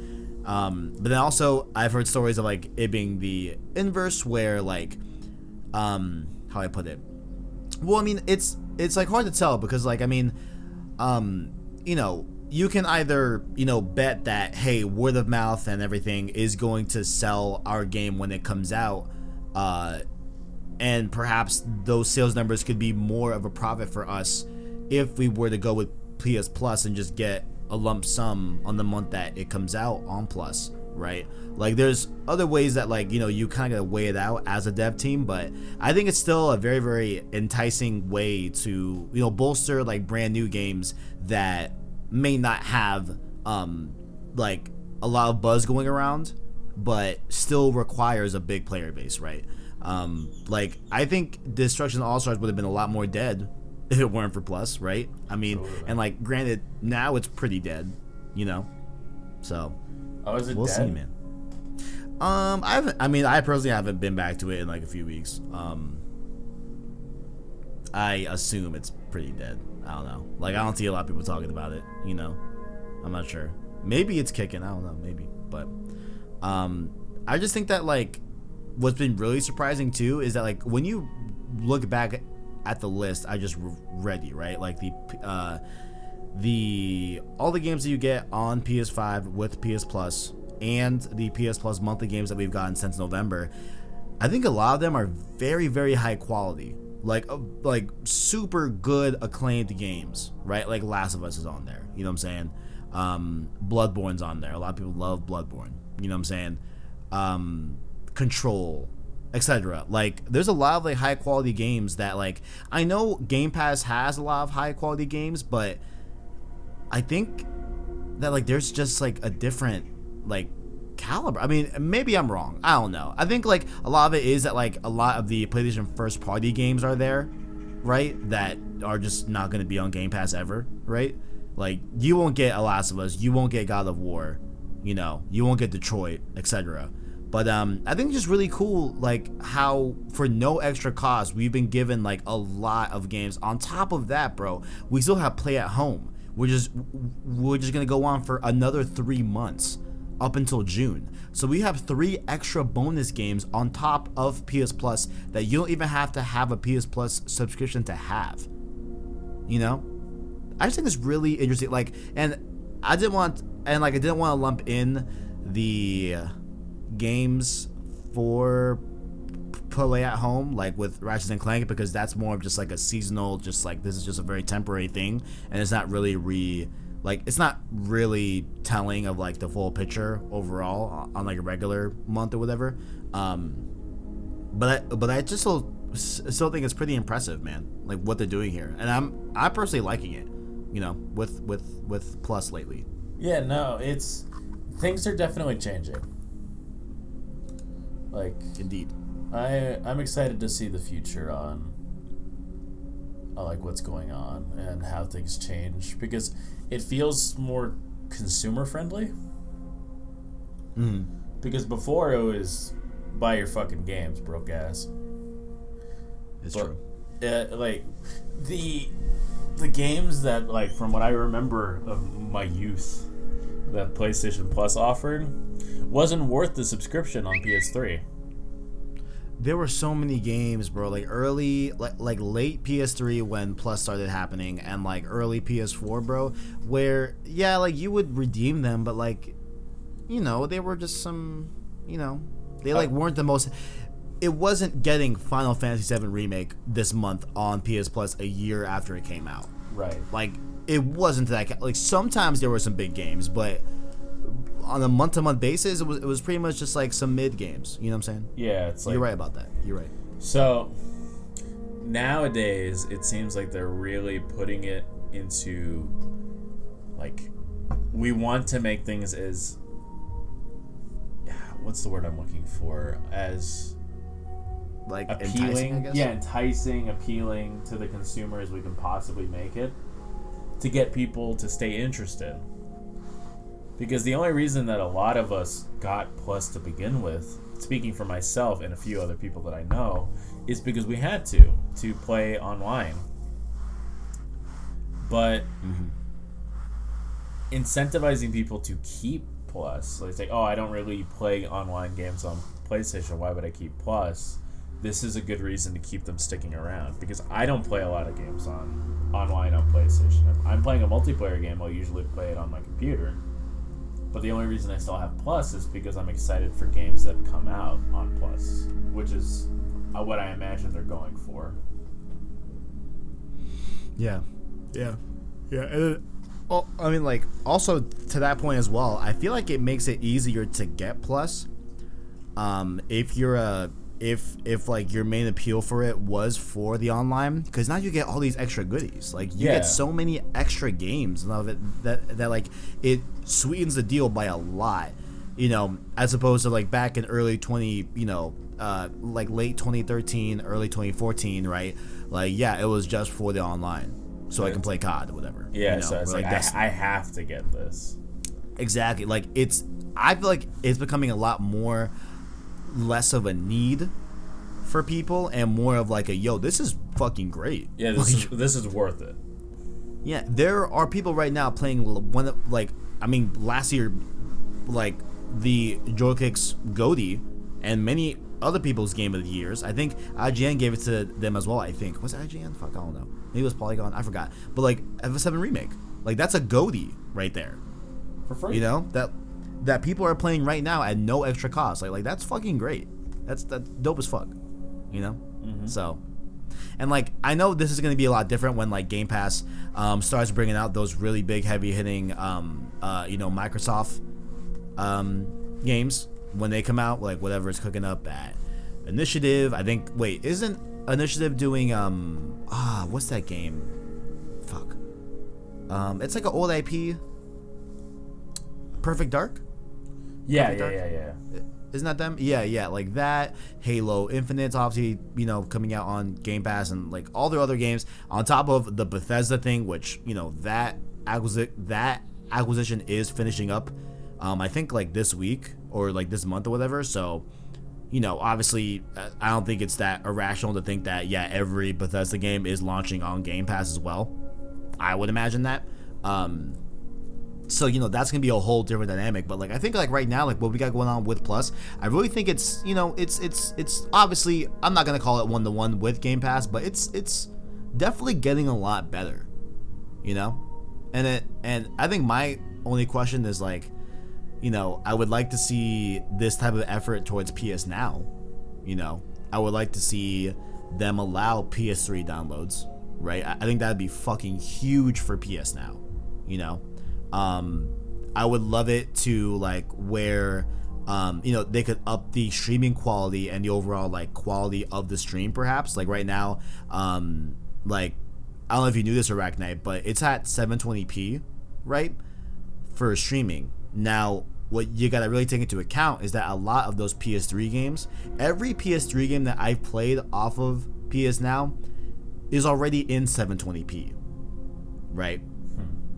But then also I've heard stories of like it being the inverse, where like how I put it. Well, I mean, it's like hard to tell because like, I mean, you can either, bet that, hey, word of mouth and everything is going to sell our game when it comes out, and perhaps those sales numbers could be more of a profit for us if we were to go with PS Plus and just get a lump sum on the month that it comes out on Plus, right? Like, there's other ways that, like, you kind of weigh it out as a dev team, but I think it's still a very, very enticing way to, bolster, like, brand new games that may not have, like, a lot of buzz going around, but still requires a big player base, right? Like, I think Destruction All-Stars would have been a lot more dead if it weren't for Plus, right? I mean, and, like, granted, now it's pretty dead, so. Oh, is it we'll dead? see, man. I personally haven't been back to it in like a few weeks. I assume it's pretty dead. I don't know. Like, I don't see a lot of people talking about it, I'm not sure. Maybe it's kicking. I don't know. Maybe. But I just think that like what's been really surprising too is that like when you look back at the list I just read you, right? Like all the games that you get on PS5 with PS Plus and the PS Plus monthly games that we've gotten since November, I think a lot of them are very, very high quality, like super good acclaimed games, right? Like Last of Us is on there, you know what I'm saying? Bloodborne's on there. A lot of people love Bloodborne, you know what I'm saying? Control, etc. Like there's a lot of like high quality games that like I know Game Pass has a lot of high quality games, but I think that like there's just like a different like caliber. I mean, maybe I'm wrong. I don't know. I think like a lot of it is that like a lot of the PlayStation first party games are there, right? That are just not going to be on Game Pass ever, right? Like you won't get A Last of Us, you won't get God of War, you know, you won't get Detroit, etc. But I think it's just really cool like how for no extra cost we've been given like a lot of games. On top of that, bro, we still have Play at Home. We're just gonna go on for another 3 months up until June. So we have 3 extra bonus games on top of PS Plus that you don't even have to have a PS Plus subscription to have. You know? I just think it's really interesting. Like, and I didn't want to lump in the games for Play at Home like with Ratchet and Clank because that's more of just like a seasonal, just like this is just a very temporary thing and it's not really it's not really telling of like the full picture overall on like a regular month or whatever. But I just still think it's pretty impressive, man, like what they're doing here, and I'm personally liking it, you know, with Plus lately. Yeah, no, things are definitely changing. Like Indeed. I'm excited to see the future on like what's going on and how things change because it feels more consumer friendly. Mm-hmm. Because before it was buy your fucking games, broke ass. It's true. Like the games that like from what I remember of my youth that PlayStation Plus offered wasn't worth the subscription on PS3. There were so many games, bro, like early, like late PS3 when Plus started happening and like early PS4, bro, where, yeah, like you would redeem them, but like, you know, they were just some, you know, they like weren't the most, it wasn't getting Final Fantasy VII Remake this month on PS Plus a year after it came out. Right. Like, it wasn't that, like sometimes there were some big games, but on a month-to-month basis, it was pretty much just like some mid games. You know what I'm saying? Yeah, it's like you're right about that. You're right. So nowadays, it seems like they're really putting it into like we want to make things as what's the word I'm looking for, as like appealing, enticing, I guess? Yeah, enticing, appealing to the consumer as we can possibly make it to get people to stay interested. Because the only reason that a lot of us got Plus to begin with, speaking for myself and a few other people that I know, is because we had to play online. But incentivizing people to keep Plus, like say, oh, I don't really play online games on PlayStation, why would I keep Plus? This is a good reason to keep them sticking around, because I don't play a lot of games online on PlayStation. If I'm playing a multiplayer game, I'll usually play it on my computer. But the only reason I still have Plus is because I'm excited for games that come out on Plus, which is what I imagine they're going for. Yeah. And I mean, like, also to that point as well, I feel like it makes it easier to get Plus. If you're if like your main appeal for it was for the online, because now you get all these extra goodies, like you get so many extra games that like it sweetens the deal by a lot, you know, as opposed to like back in early 20, you know, like late 2013, early 2014, right? Like, yeah, it was just for the online, so I can play COD or whatever. Yeah, you know, so it's like I have to get this. Exactly. Like I feel like it's becoming a lot more less of a need for people and more of like a, yo, this is fucking great. Yeah, this is worth it. Yeah, there are people right now playing last year, like the Joystick's GOTY and many other people's game of the years. I think IGN gave it to them as well. I think was it IGN? Fuck, I don't know. Maybe it was Polygon. I forgot. But like FF7 Remake, like that's a GOTY right there. For free. You know that people are playing right now at no extra cost. Like that's fucking great. That's dope as fuck. You know. So. And like I know this is going to be a lot different when like Game Pass starts bringing out those really big, heavy hitting, Microsoft games when they come out, like whatever is cooking up at Initiative. I think. Wait, isn't Initiative doing what's that game? Fuck. It's like an old IP. Perfect Dark. Yeah. Isn't that them? Yeah, like that. Halo Infinite's obviously, coming out on Game Pass and like all their other games on top of the Bethesda thing, which, that acquisition is finishing up, I think like this week or like this month or whatever. So, obviously I don't think it's that irrational to think that, every Bethesda game is launching on Game Pass as well. I would imagine that. So, that's going to be a whole different dynamic. But, like, I think, like, right now, like, what we got going on with Plus, I really think it's, it's obviously, I'm not going to call it one-to-one with Game Pass, but it's definitely getting a lot better, And I think my only question is, like, I would like to see this type of effort towards PS Now, I would like to see them allow PS3 downloads, right? I think that'd be fucking huge for PS Now, I would love it to like where they could up the streaming quality and the overall like quality of the stream perhaps. Like right now, like I don't know if you knew this, Arachnite, but it's at 720p, right? For streaming. Now, what you gotta really take into account is that a lot of those PS3 games, every PS3 game that I've played off of PS Now is already in 720p, right?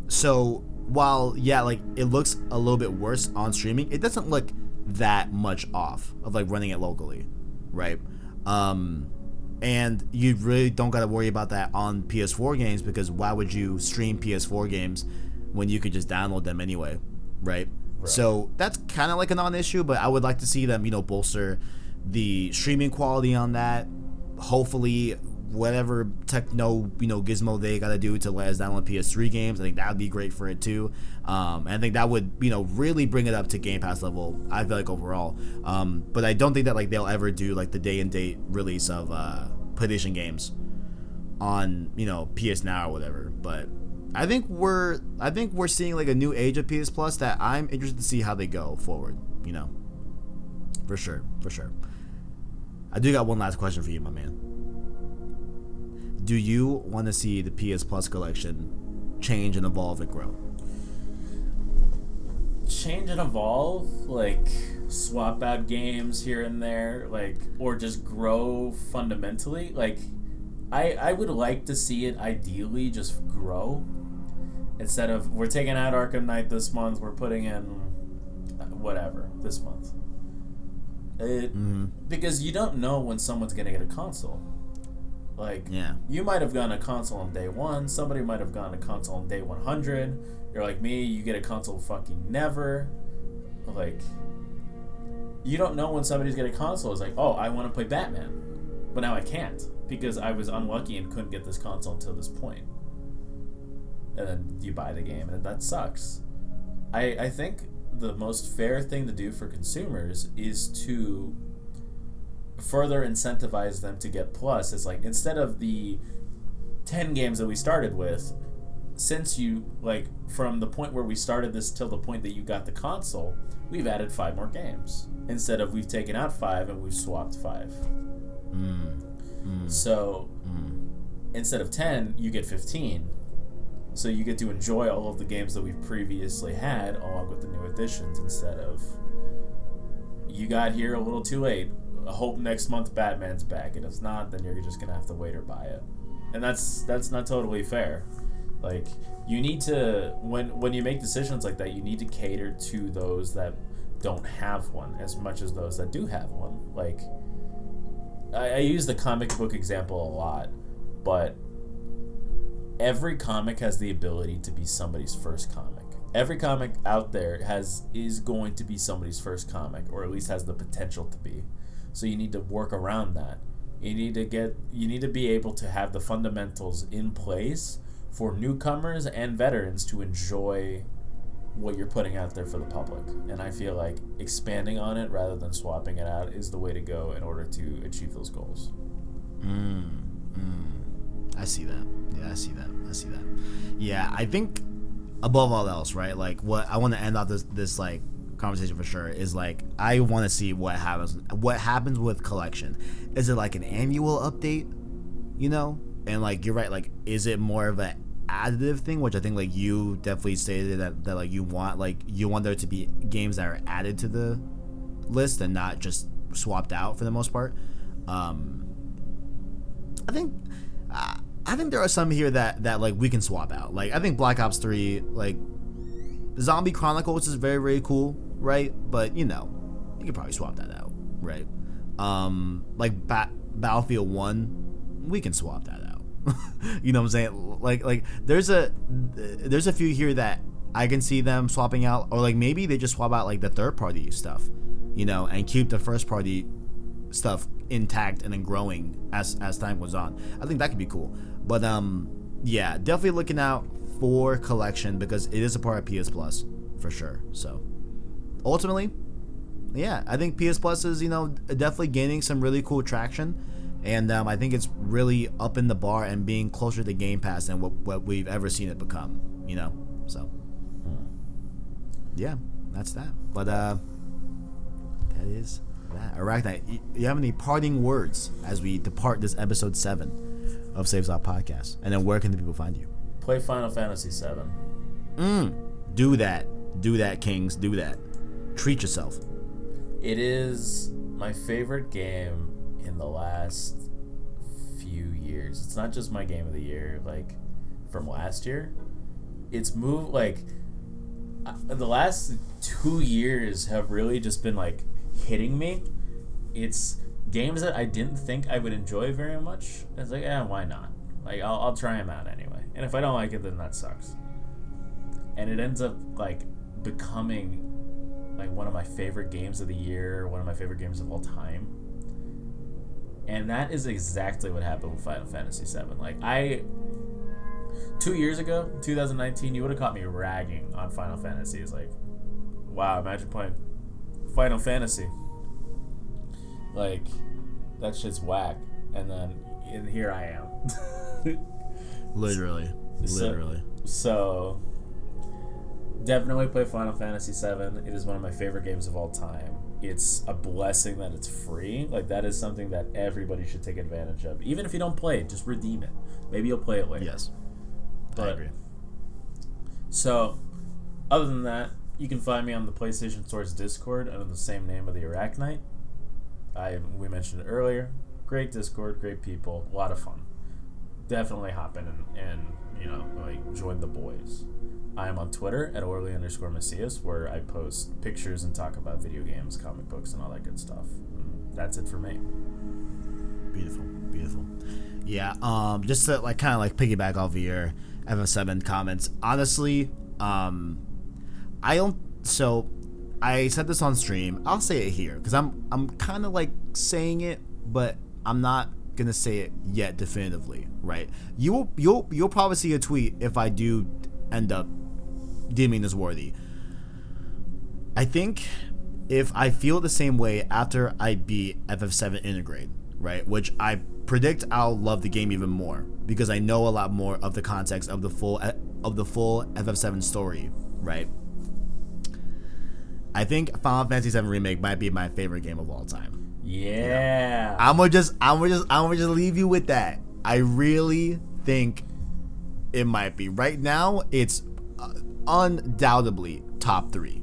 So while like it looks a little bit worse on streaming, it doesn't look that much off of like running it locally, right? And you really don't got to worry about that on PS4 games, because why would you stream PS4 games when you could just download them anyway, right? So that's kind of like a non-issue, but I would like to see them bolster the streaming quality on that. Hopefully whatever techno gizmo they gotta do to let us download PS3 games, I think that would be great for it too. And I think that would really bring it up to Game Pass level, I feel like, overall. But I don't think that like they'll ever do like the day and date release of PlayStation games on PS Now or whatever. But I think we're seeing like a new age of PS Plus that I'm interested to see how they go forward. For sure. I do got one last question for you, my man. Do you want to see the PS Plus collection change and evolve and grow? Change and evolve, like swap out games here and there, like, or just grow fundamentally. Like, I would like to see it ideally just grow, instead of we're taking out Arkham Knight this month, we're putting in whatever this month. Because you don't know when someone's gonna get a console. Like, you might have gotten a console on day 1, somebody might have gotten a console on day 100. You're like me, you get a console fucking never. Like, you don't know when somebody's getting a console. It's like, oh, I want to play Batman, but now I can't because I was unlucky and couldn't get this console until this point. And then you buy the game, and that sucks. I think the most fair thing to do for consumers is to further incentivize them to get Plus. It's like, instead of the 10 games that we started with, since you, like, from the point where we started this till the point that you got the console, we've added 5 more games. Instead of we've taken out 5 and we've swapped 5. So, instead of 10, you get 15. So you get to enjoy all of the games that we've previously had along with the new additions, instead of you got here a little too late. I hope next month Batman's back, and if not, then you're just gonna have to wait or buy it. And that's not totally fair. Like, you need to, when you make decisions like that, you need to cater to those that don't have one as much as those that do have one. Like, I use the comic book example a lot, but every comic has the ability to be somebody's first comic. every comic out there is going to be somebody's first comic, or at least has the potential to be. So you need to work around that. You need to be able to have the fundamentals in place for newcomers and veterans to enjoy what you're putting out there for the public. And I feel like expanding on it rather than swapping it out is the way to go in order to achieve those goals. I see that. Yeah, I see that. Yeah, I think above all else, right? Like, what I want to end off this like conversation for sure is like, I want to see what happens with collection. Is it like an annual update, you know? And like, you're right, like, is it more of an additive thing, which I think like you definitely stated that like you want there to be games that are added to the list and not just swapped out for the most part. I think there are some here that like we can swap out. Like, I think Black Ops 3, like, Zombie Chronicles is very, very cool, right? But, you know, you could probably swap that out, right? Like Battlefield 1, we can swap that out. You know what I'm saying? Like there's a few here that I can see them swapping out, or like maybe they just swap out like the third party stuff, you know, and keep the first party stuff intact and then growing as time goes on. I think that could be cool. But yeah, definitely looking out for collection because it is a part of PS Plus for sure. So ultimately, yeah, I think PS Plus is, you know, definitely gaining some really cool traction, and I think it's really upping the bar and being closer to Game Pass than what we've ever seen it become, you know. So yeah, that's that. But that is that. Arachnite, you have any parting words as we depart this episode 7 of Saves Out Podcast? And then where can the people find you? Play Final Fantasy VII. Do that, kings. Do that. Treat yourself. It is my favorite game in the last few years. It's not just my game of the year, like, from last year. It's moved, like, the last 2 years have really just been, like, hitting me. It's games that I didn't think I would enjoy very much. It's like, why not? Like, I'll try them out anyway. And if I don't like it, then that sucks. And it ends up, like, becoming, like, one of my favorite games of the year, one of my favorite games of all time. And that is exactly what happened with Final Fantasy VII. Like, 2 years ago, 2019, you would have caught me ragging on Final Fantasy. It's like, wow, imagine playing Final Fantasy. Like, that shit's whack. And here I am. Literally. So definitely play Final Fantasy VII. It is one of my favorite games of all time. It's a blessing that it's free. Like, that is something that everybody should take advantage of. Even if you don't play it, just redeem it. Maybe you'll play it later. Yes. But, I agree. So, other than that, you can find me on the PlayStation Store's Discord under the same name of the Arachnite. We mentioned it earlier. Great Discord, great people, a lot of fun. Definitely hop in and you know, like, join the boys. I am on Twitter at Orly_Macias, where I post pictures and talk about video games, comic books, and all that good stuff. And that's it for me. Beautiful. Yeah, just to like kind of like piggyback off of your FF7 comments. Honestly, I said this on stream. I'll say it here because I'm kind of like saying it, but I'm not gonna say it yet definitively. Right? You'll probably see a tweet if I do end up deeming this worthy. I think if I feel the same way after I beat FF7 Integrate, right, which I predict I'll love the game even more because I know a lot more of the context of the full FF7 story, right? I think Final Fantasy VII Remake might be my favorite game of all time. Yeah. I'm gonna just leave you with that. I really think it might be. Right now, it's undoubtedly top 3.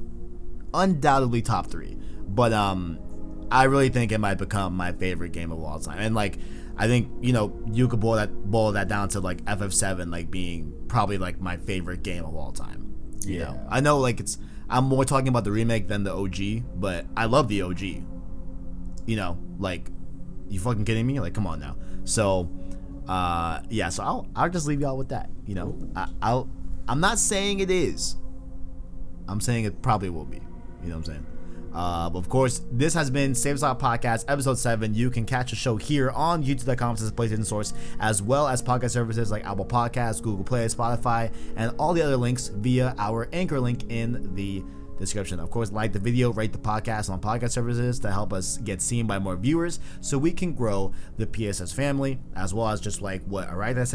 But I really think it might become my favorite game of all time. And like, I think, you know, you could boil that down to like FF7 like being probably like my favorite game of all time. You know, I know like I'm more talking about the remake than the OG, but I love the OG. You know, like, you fucking kidding me? Like, come on now. So, yeah. So I'll just leave y'all with that. You know, I'm not saying it is, I'm saying it probably will be. You know what I'm saying? But of course, this has been Save Slot Podcast, episode 7. You can catch the show here on youtube.com/PlayStation Source, as well as podcast services like Apple Podcasts, Google Play, Spotify, and all the other links via our anchor link in the description. Of course, like the video, rate the podcast on podcast services to help us get seen by more viewers so we can grow the PSS family, as well as just like what Arachnite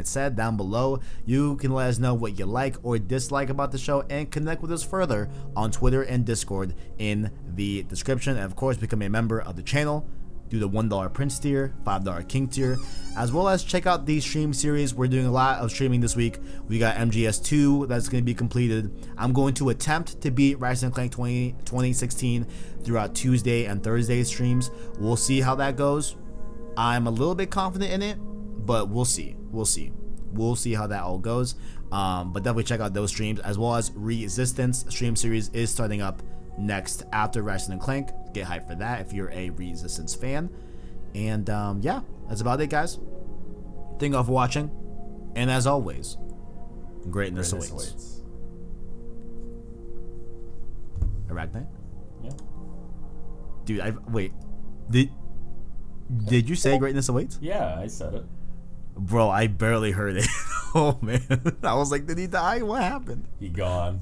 said down below. You can let us know what you like or dislike about the show and connect with us further on Twitter and Discord in the description. And of course, become a member of the channel. Do the $1 Prince tier, $5 King tier, as well as check out the stream series. We're doing a lot of streaming this week. We got MGS2 that's going to be completed. I'm going to attempt to beat Ratchet & Clank 2016 throughout Tuesday and Thursday streams. We'll see how that goes. I'm a little bit confident in it, but we'll see. We'll see how that all goes. But definitely check out those streams, as well as Resistance stream series is starting up next after Ratchet & Clank. Get hyped for that if you're a Resistance fan. And yeah, that's about it, guys. Thank you all for watching, and as always, greatness awaits. Arachnite? Yeah. Dude, wait. Did you say greatness awaits? Yeah, I said it. Bro, I barely heard it. Oh man, I was like, did he die? What happened? He gone.